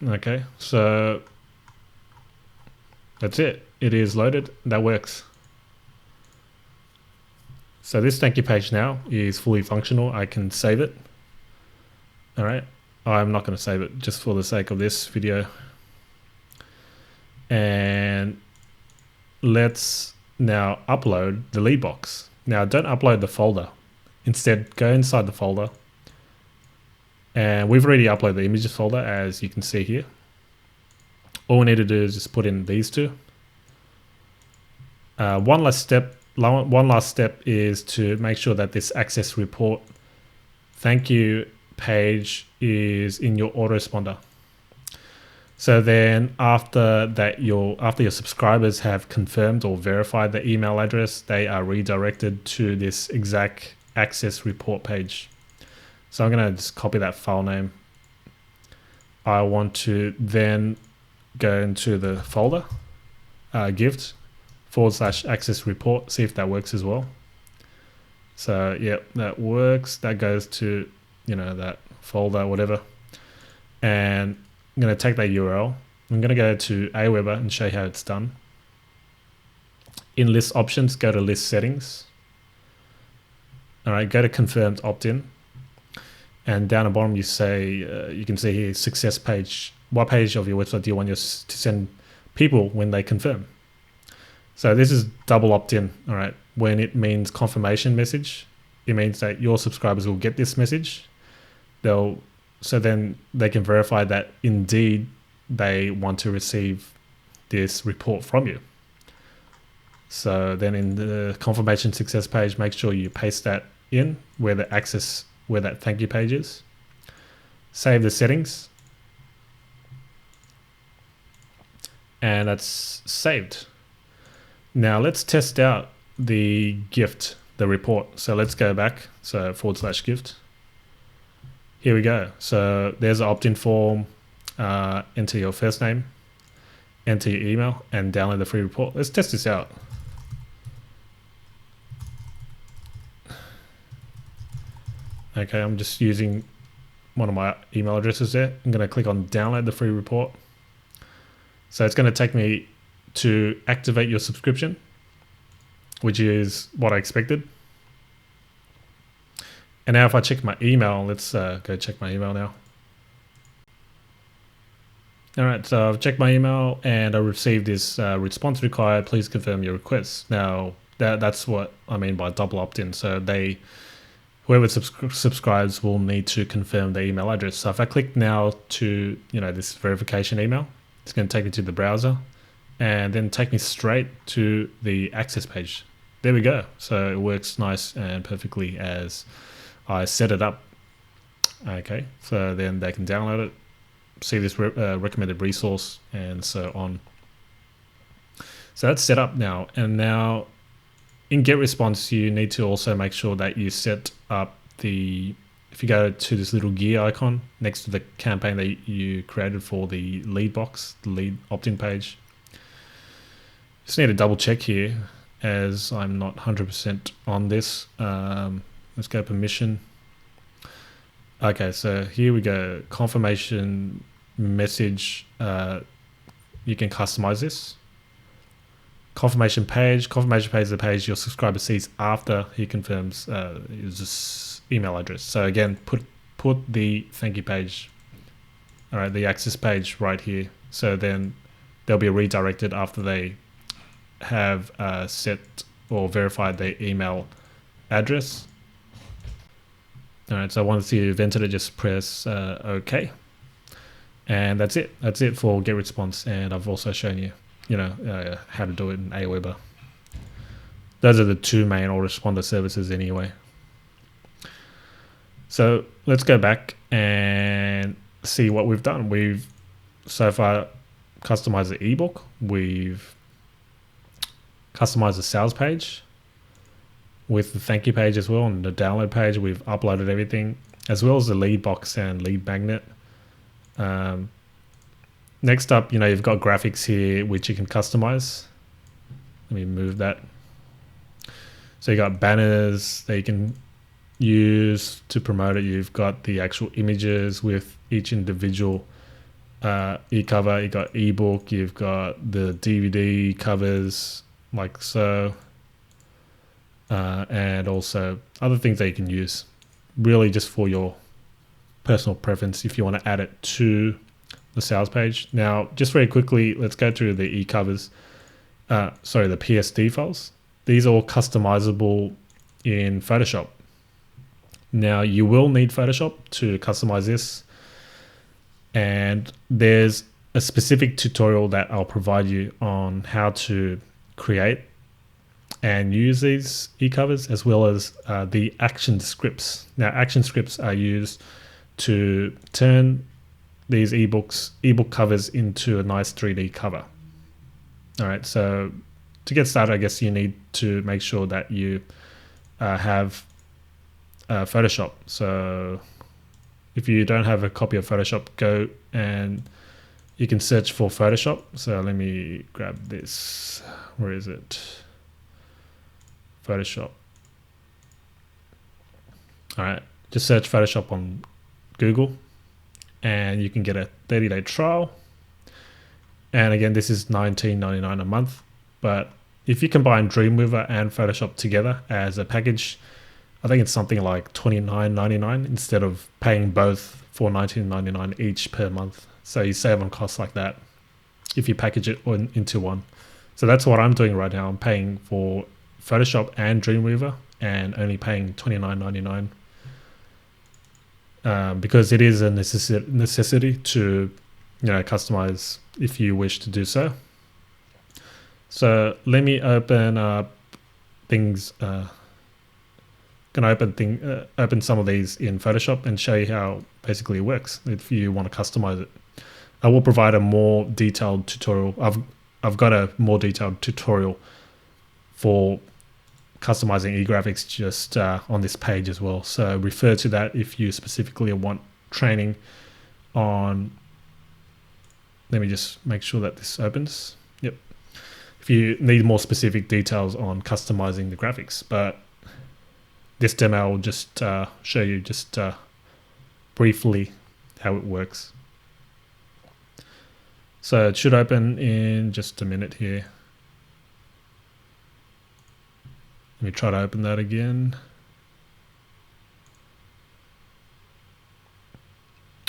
A: Okay, so that's it. It is loaded. That works. So this thank you page now is fully functional. I can save it. All right. I'm not going to save it just for the sake of this video. And let's now upload the lead box. Now don't upload the folder. Instead, go inside the folder. And we've already uploaded the images folder, as you can see here. All we need to do is just put in these two. One last step is to make sure that this access report thank you page is in your autoresponder. So then after your subscribers have confirmed or verified the email address, they are redirected to this exact access report page. So I'm going to just copy that file name. I want to then go into the folder, gift /access report, see if that works as well. So yeah, that works. That goes to, you know, that folder, whatever. And I'm going to take that URL. I'm going to go to Aweber and show you how it's done. In list options, go to list settings. All right, go to confirmed opt-in. And down the bottom, you say, you can see here, success page. What page of your website do you want to send people when they confirm? So this is double opt-in. All right, when it means confirmation message, it means that your subscribers will get this message. So then they can verify that indeed they want to receive this report from you. So then in the confirmation success page, make sure you paste that in where that thank you page is. Save the settings. And that's saved. Now let's test out the gift, the report. So let's go back. So /gift. Here we go. So there's an opt-in form. Enter your first name, enter your email, and download the free report. Let's test this out. Okay, I'm just using one of my email addresses there. I'm going to click on download the free report. So it's going to take me to activate your subscription, which is what I expected. And now if I check my email, let's go check my email now. All right, so I've checked my email and I received this response required. Please confirm your request. Now that's what I mean by double opt-in. So whoever subscribes will need to confirm their email address. So if I click now to, you know, this verification email, it's going to take me to the browser and then take me straight to the access page. There we go. So it works nice and perfectly as I set it up. Okay, so then they can download it, see this recommended resource, and so on. So that's set up now. And now in GetResponse, you need to also make sure that you set up if you go to this little gear icon next to the campaign that you created for the lead box, the lead opt-in page, Just need to double check here as I'm not 100% on this. Let's go permission. Okay, so here we go. Confirmation message. You can customize this. Confirmation page. Confirmation page is the page your subscriber sees after he confirms his email address. So again, put the thank you page, all right, the access page right here. So then they'll be redirected after they have set or verified their email address. All right, so once you've entered it, just press OK. And that's it. That's it for get response. And I've also shown you, how to do it in Aweber. Those are the two main autoresponder services anyway. So let's go back and see what we've done. We've so far customized the ebook. We've customized the sales page with the thank you page as well, and the download page. We've uploaded everything, as well as the lead box and lead magnet. Next up, you've got graphics here which you can customize. Let me move that. So you got banners that you can use to promote it. You've got the actual images with each individual e-cover. You got ebook. You've got the DVD covers like so, and also other things that you can use. Really, just for your personal preference if you want to add it to the sales page. Now, just very quickly, let's go through the e-covers. The PSD files. These are all customizable in Photoshop. Now, you will need Photoshop to customize this, and there's a specific tutorial that I'll provide you on how to create and use these e-covers, as well as the action scripts. Now, action scripts are used to turn these ebook covers into a nice 3D cover. All right, so to get started, I guess you need to make sure that you have Photoshop. So if you don't have a copy of Photoshop, go and you can search for Photoshop. So let me grab this. Where is it? Photoshop. All right, just search Photoshop on Google and you can get a 30-day trial. And again, this is $19.99 a month. But if you combine Dreamweaver and Photoshop together as a package, I think it's something like $29.99 instead of paying both for $19.99 each per month. So you save on costs like that if you package it into one. So that's what I'm doing right now. I'm paying for Photoshop and Dreamweaver and only paying $29.99 because it is a necessity to customize if you wish to do so. So let me open up things. Open some of these in Photoshop and show you how basically it works if you want to customize it. I will provide a more detailed tutorial. I've got a more detailed tutorial for customizing e-graphics just on this page as well. So refer to that if you specifically want training on. Let me just make sure that this opens. Yep. If you need more specific details on customizing the graphics, but this demo will just show you just briefly how it works. So it should open in just a minute here. Let me try to open that again.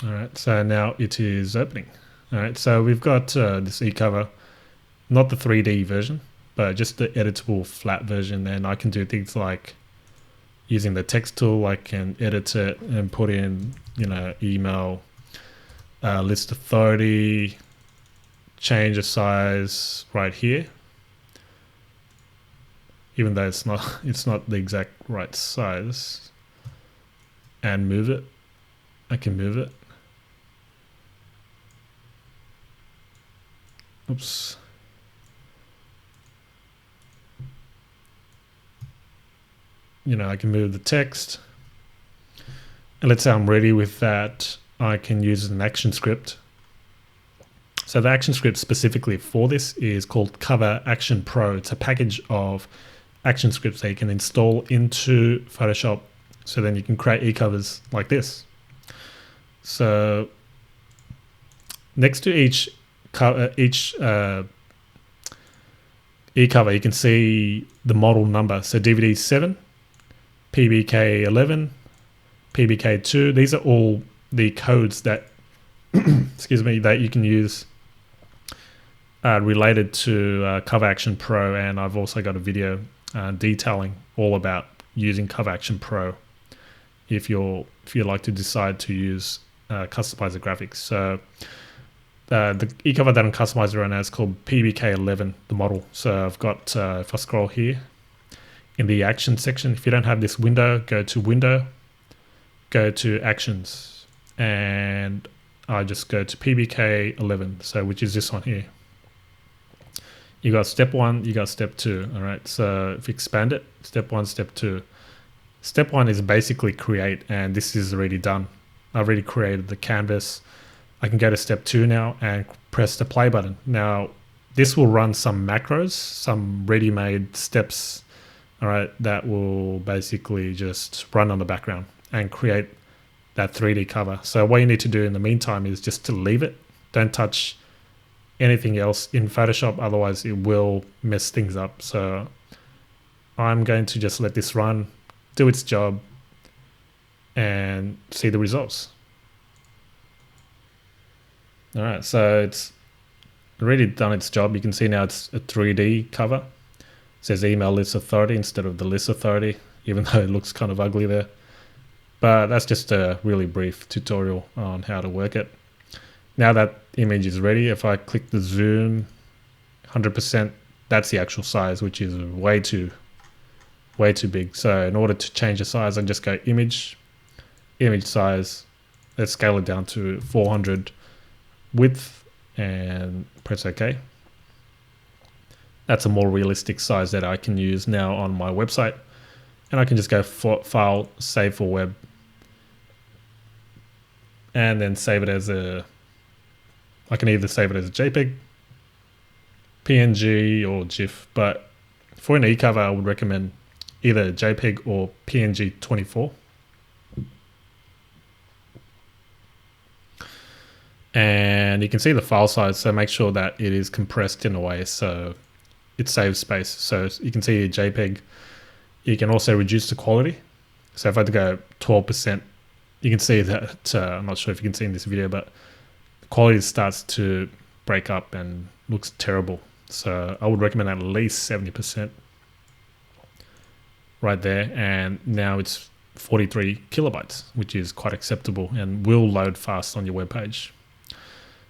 A: All right, so now it is opening. All right, so we've got this e-cover, not the 3D version, but just the editable flat version. And I can do things like using the text tool, I can edit it and put in, email, list authority, change the size right here. Even though it's not the exact right size, and move it. I can move it. Oops. I can move the text. And let's say I'm ready with that. I can use an action script. So the action script specifically for this is called Cover Action Pro. It's a package of action scripts that you can install into Photoshop, so then you can create e-covers like this. So next to each e-cover, you can see the model number. So DVD 7, PBK 11, PBK 2. These are all the codes that excuse me, that you can use related to Cover Action Pro, and I've also got a video detailing all about using Cover Action Pro if you like to decide to use customizer graphics. So the e-cover that I'm customizing right now is called PBK11, the model. So I've got, if I scroll here in the action section, if you don't have this window, go to window, go to actions, and I just go to PBK11, so which is this one here. You got step 1, you got step 2. All right, so if you expand it, step 1, step 2. Step 1 is basically create, and this is already done. I've already created the canvas. I can go to step 2 now and press the play button. Now, this will run some macros, some ready-made steps, all right, that will basically just run on the background and create that 3D cover. So what you need to do in the meantime is just to leave it. Don't touch anything else in Photoshop, otherwise it will mess things up. So I'm going to just let this run, do its job, and see the results. All right, so it's already done its job. You can see now it's a 3D cover. It says email list authority instead of the list authority, even though it looks kind of ugly there. But that's just a really brief tutorial on how to work it. Now that image is ready, if I click the zoom 100%, that's the actual size, which is way too big. So in order to change the size, I just go image size. Let's scale it down to 400 width and press OK. That's a more realistic size that I can use now on my website. And I can just go for File, Save for Web, and then save it as I can either save it as a JPEG, PNG, or GIF. But for an e-cover, I would recommend either JPEG or PNG 24. And you can see the file size, so make sure that it is compressed in a way so it saves space. So you can see a JPEG. You can also reduce the quality. So if I had to go 12%, you can see that, I'm not sure if you can see in this video, but the quality starts to break up and looks terrible. So I would recommend at least 70% right there. And now it's 43 kilobytes, which is quite acceptable and will load fast on your web page.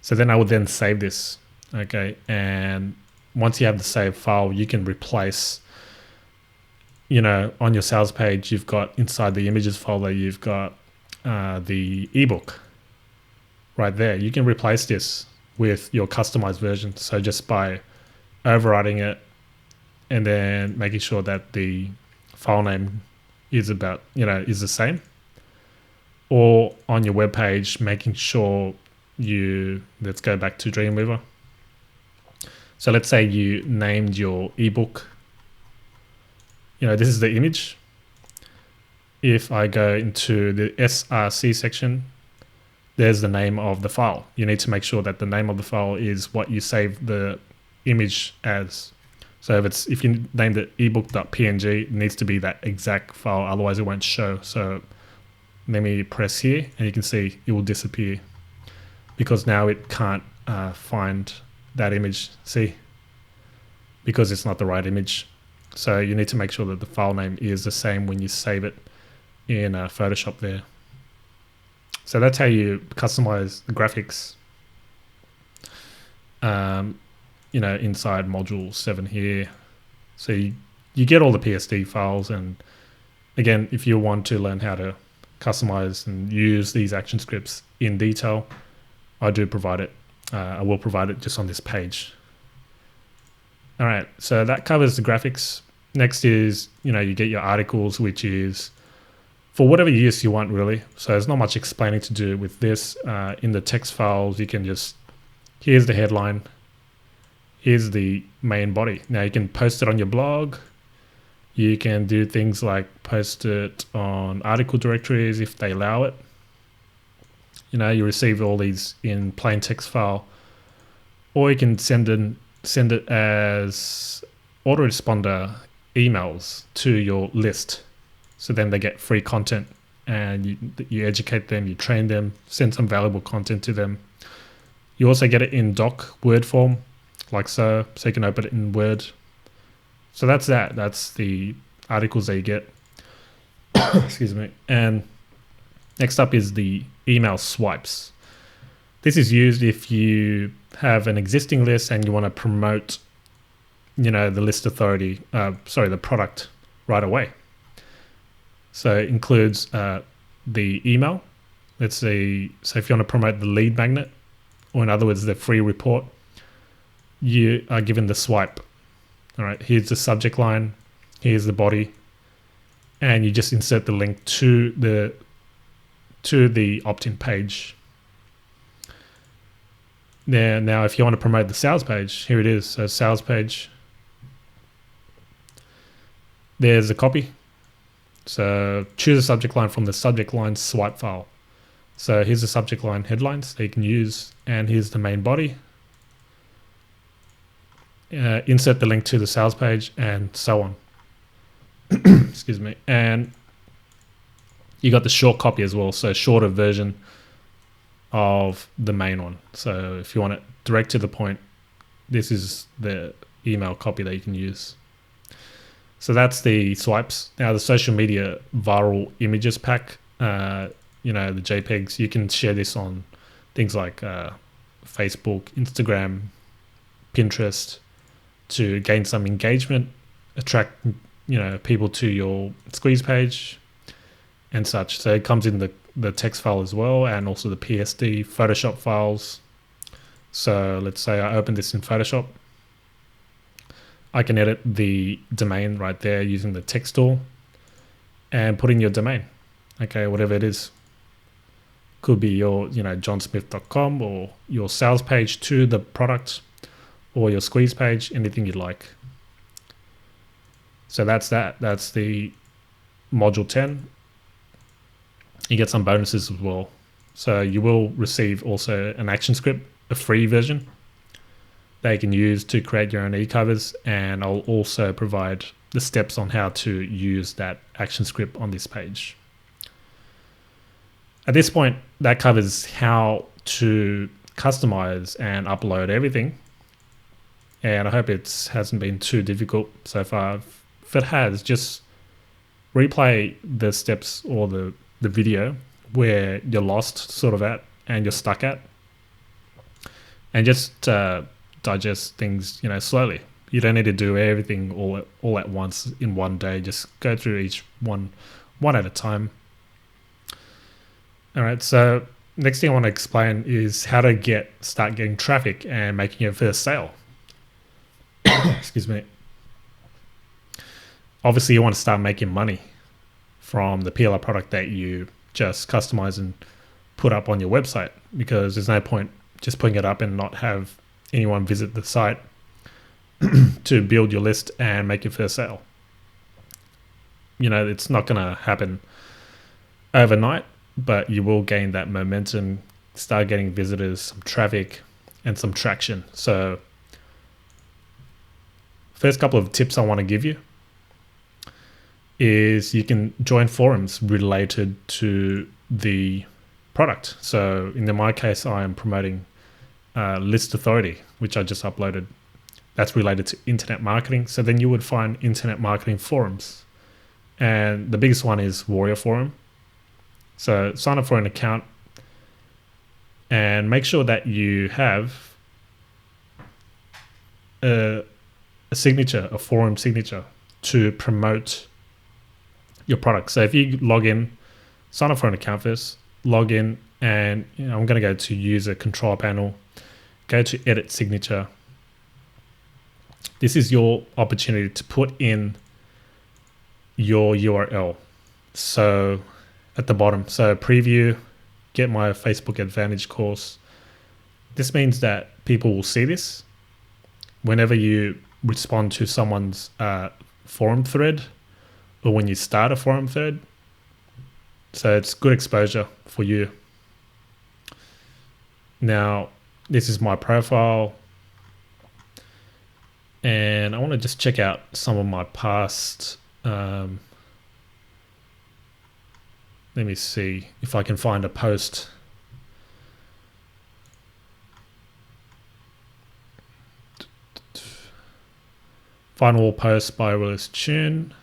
A: So then I would then save this, okay? And once you have the saved file, you can replace, on your sales page, you've got inside the images folder, you've got the ebook right there. You can replace this with your customized version. So just by overriding it and then making sure that the file name is is the same, or on your web page, making sure let's go back to Dreamweaver. So let's say you named your ebook, this is the image. If I go into the SRC section, there's the name of the file. You need to make sure that the name of the file is what you save the image as. So if you named it ebook.png, it needs to be that exact file, otherwise it won't show. So let me press here and you can see it will disappear because now it can't find that image, see? Because it's not the right image. So you need to make sure that the file name is the same when you save it in Photoshop there. So that's how you customize the graphics inside module 7 here. So you get all the PSD files, and again, if you want to learn how to customize and use these action scripts in detail, I do provide it. I will provide it just on this page. All right, so that covers the graphics. Next is, you get your articles, which is for whatever use you want, really. So there's not much explaining to do with this. In the text files, you can just Here's the headline. Here's the main body. Now you can post it on your blog. You can do things like post it on article directories if they allow it. You receive all these in plain text file, or you can send it as autoresponder emails to your list. So then they get free content, and you educate them, you train them, send some valuable content to them. You also get it in doc Word form, like so you can open it in Word. So that's that. That's the articles that you get. Excuse me. And next up is the email swipes. This is used if you have an existing list and you want to promote, the list authority, the product right away. So it includes the email. Let's say, so if you want to promote the lead magnet, or in other words, the free report, you are given the swipe. All right, here's the subject line, here's the body, and you just insert the link to the opt-in page. Now, if you want to promote the sales page, here it is. So sales page. There's a copy. So choose a subject line from the subject line swipe file. So here's the subject line headlines that you can use, and here's the main body. Insert the link to the sales page, and so on. Excuse me. And you got the short copy as well, so shorter version of the main one. So if you want it direct to the point, this is the email copy that you can use. So that's the swipes. Now the social media viral images pack, the JPEGs, you can share this on things like Facebook, Instagram, Pinterest to gain some engagement, attract, people to your squeeze page and such. So it comes in the text file as well, and also the PSD, Photoshop files. So let's say I open this in Photoshop. I can edit the domain right there using the text tool and put in your domain. Okay, whatever it is. Could be your, johnsmith.com, or your sales page to the product, or your squeeze page, anything you'd like. So that's that. That's the module 10. You get some bonuses as well. So you will receive also an action script, a free version that you can use to create your own e-covers, and I'll also provide the steps on how to use that action script on this page. At this point, that covers how to customize and upload everything, and I hope it hasn't been too difficult so far. If it has, just replay the steps or the video where you're lost sort of at and you're stuck at, and just digest things, slowly. You don't need to do everything all at once in one day. Just go through each one at a time. All right. So next thing I want to explain is how to start getting traffic and making your first sale. Excuse me. Obviously, you want to start making money from the PLR product that you just customize and put up on your website, because there's no point just putting it up and not have anyone visit the site to build your list and make your first sale. It's not going to happen overnight, but you will gain that momentum, start getting visitors, some traffic, and some traction. So first couple of tips I want to give you is you can join forums related to the product. So in my case, I am promoting list authority, which I just uploaded. That's related to internet marketing. So then you would find internet marketing forums, and the biggest one is Warrior Forum. So sign up for an account and make sure that you have a signature, a forum signature to promote your product. So if you log in, sign up for an account first, log in, and I'm going to go to user control panel, go to edit signature. This is your opportunity to put in your URL. So at the bottom, so preview, get my Facebook Advantage course, this means that people will see this whenever you respond to someone's forum thread or when you start a forum thread. So it's good exposure for you. Now, this is my profile. And I want to just check out some of my past. Let me see if I can find a post. Find all posts by Willis Tune.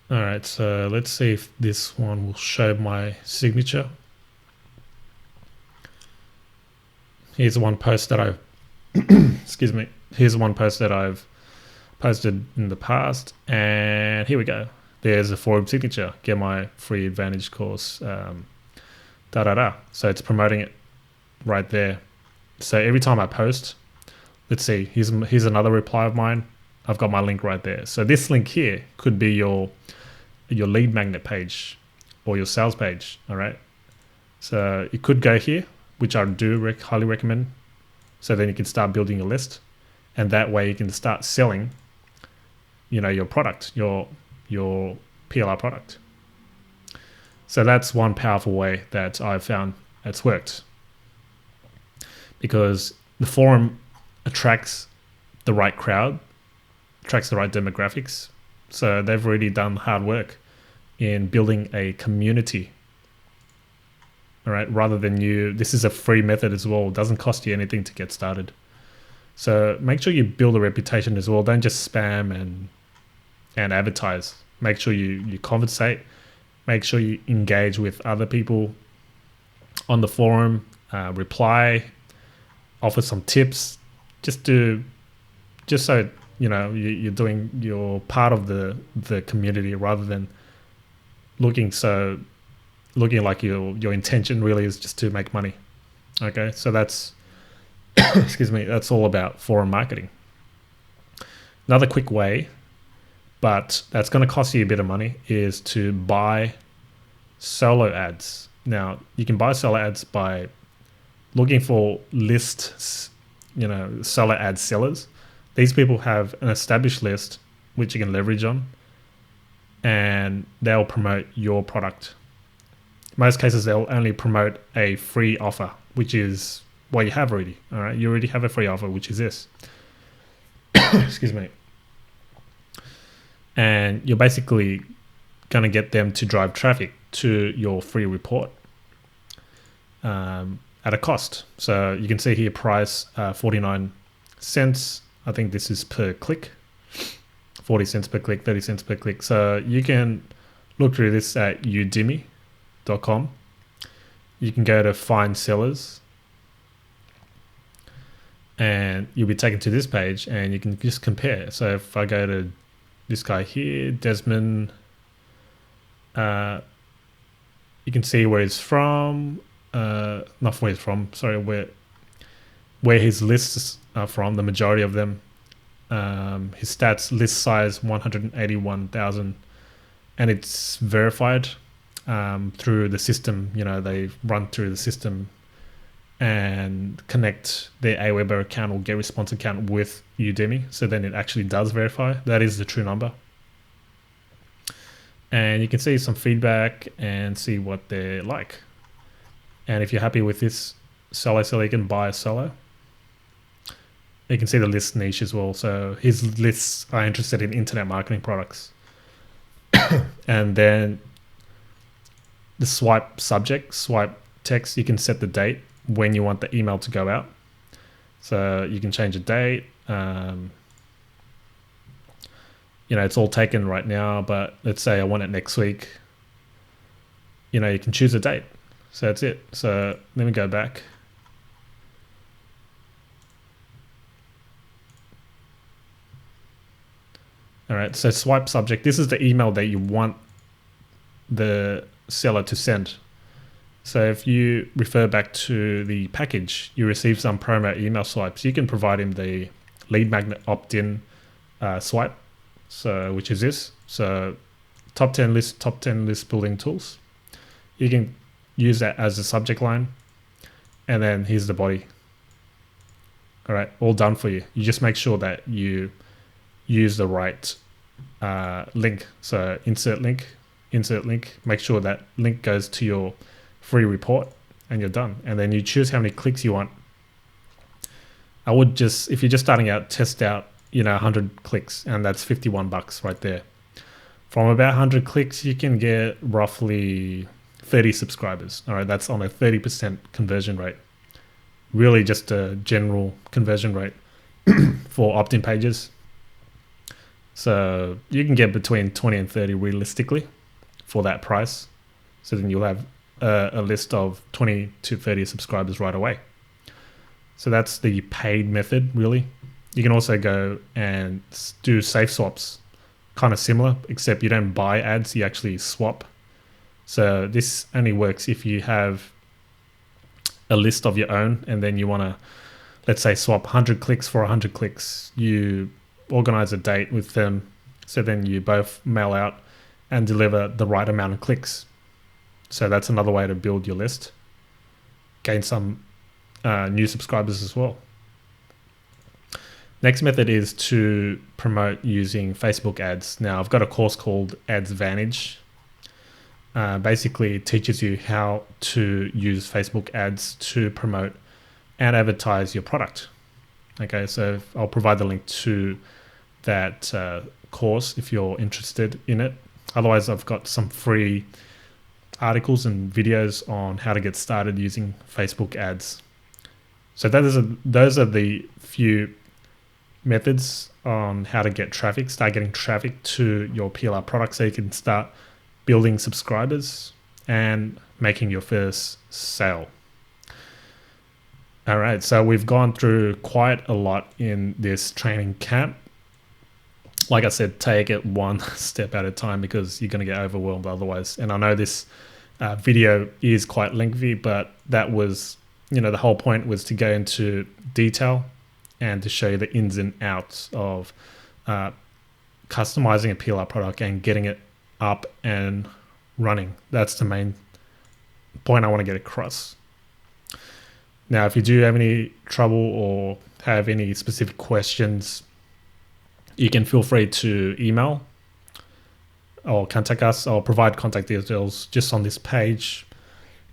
A: All right, so let's see if this one will show my signature. Here's one post that I've excuse me. Here's one post that I've posted in the past, and here we go. There's a forum signature. Get my free Advantage course. So it's promoting it right there. So every time I post, let's see. Here's another reply of mine. I've got my link right there. So this link here could be your lead magnet page or your sales page. All right. So it could go here, which I do highly recommend. So then you can start building a list, and that way you can start selling, your product, your PLR product. So that's one powerful way that I've found it's worked, because the forum attracts the right crowd, attracts the right demographics. So they've already done hard work in building a community. All right, rather than this is a free method as well. It doesn't cost you anything to get started. So make sure you build a reputation as well. Don't just spam and advertise. Make sure you conversate. Make sure you engage with other people on the forum, reply, offer some tips. Just so you're part of the community, rather than looking like your intention really is just to make money. Okay, so that's excuse me, that's all about forum marketing. Another quick way, but that's going to cost you a bit of money, is to buy solo ads. Now, you can buy solo ads by looking for lists, solo ad sellers. These people have an established list which you can leverage on, and they'll promote your product. Most cases, they'll only promote a free offer, which is what you have already. All right, you already have a free offer, which is this. Excuse me. And you're basically going to get them to drive traffic to your free report at a cost. So you can see here price 49 cents. I think this is per click. 40 cents per click, 30 cents per click. So you can look through this at udemy.com. You can go to find sellers, and you'll be taken to this page, and you can just compare. So if I go to this guy here, Desmond, you can see where he's from, not where he's from, sorry, where his lists are from, the majority of them. His stats, list size 181,000, and it's verified through the system. They run through the system and connect their Aweber account or GetResponse account with Udemy, so then it actually does verify that is the true number. And you can see some feedback and see what they're like. And if you're happy with this solo seller, you can buy a solo. You can see the list niche as well. So his lists are interested in internet marketing products. And then the swipe subject, swipe text, you can set the date when you want the email to go out. So you can change a date. It's all taken right now, but let's say I want it next week. You can choose a date. So that's it. So let me go back. All right, so swipe subject. This is the email that you want the seller to send. So if you refer back to the package, you receive some promo email swipes. You can provide him the lead magnet opt-in swipe, so which is this. So top 10 list building tools. You can use that as a subject line, and then here's the body. All right, all done for you. You just make sure that you use the right link. So insert link, make sure that link goes to your free report, and you're done. And then you choose how many clicks you want. I would just, if you're just starting out, test out, 100 clicks, and that's $51 right there. From about 100 clicks, you can get roughly 30 subscribers. All right, that's on a 30% conversion rate. Really just a general conversion rate for opt-in pages. So you can get between 20 and 30 realistically for that price. So then you'll have a list of 20 to 30 subscribers right away. So that's the paid method, really. You can also go and do safe swaps, kind of similar, except you don't buy ads, you actually swap. So this only works if you have a list of your own, and then you want to, let's say, swap 100 clicks for 100 clicks. You organize a date with them, so then you both mail out and deliver the right amount of clicks. So that's another way to build your list, gain some new subscribers as well. Next method is to promote using Facebook ads. Now, I've got a course called AdsVantage. Basically, it teaches you how to use Facebook ads to promote and advertise your product. Okay, so I'll provide the link to that course if you're interested in it. Otherwise, I've got some free articles and videos on how to get started using Facebook ads. So those are the few methods on how to get traffic, start getting traffic to your PLR product, so you can start building subscribers and making your first sale. All right, so we've gone through quite a lot in this training camp. Like I said, take it one step at a time, because you're going to get overwhelmed otherwise. And I know this video is quite lengthy, but that was, the whole point was to go into detail and to show you the ins and outs of customizing a PLR product and getting it up and running. That's the main point I want to get across. Now, if you do have any trouble or have any specific questions, you can feel free to email or contact us. I'll provide contact details just on this page.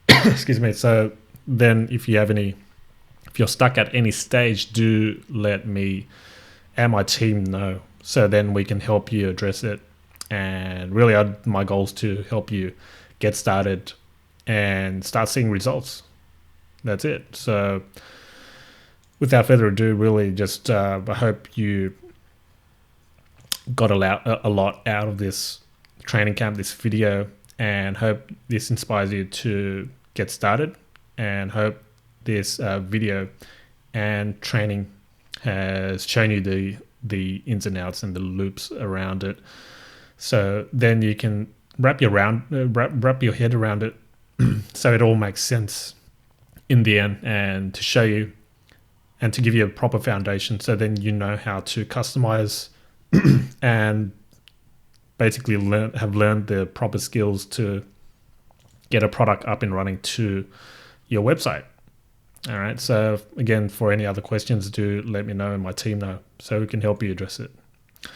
A: Excuse me. So then if you're stuck at any stage, do let me and my team know, so then we can help you address it. And really, my goal is to help you get started and start seeing results. That's it. So without further ado, really just I hope you got a lot out of this training camp, this video, and hope this inspires you to get started, and hope this video and training has shown you the ins and outs and the loops around it. So then you can wrap your head around it so it all makes sense in the end, and to show you and to give you a proper foundation, so then you know how to customize and basically have learned the proper skills to get a product up and running to your website. All right. So again, for any other questions, do let me know and my team know, so we can help you address it. In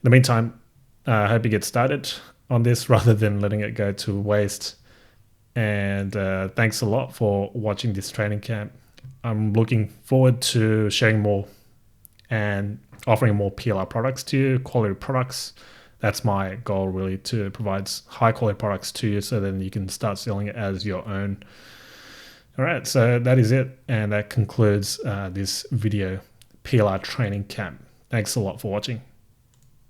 A: the meantime, I hope you get started on this rather than letting it go to waste. And thanks a lot for watching this training camp. I'm looking forward to sharing more and offering more PLR products to you, quality products. That's my goal, really, to provide high quality products to you, so then you can start selling it as your own. All right, so that is it. And that concludes this video, PLR training camp. Thanks a lot for watching.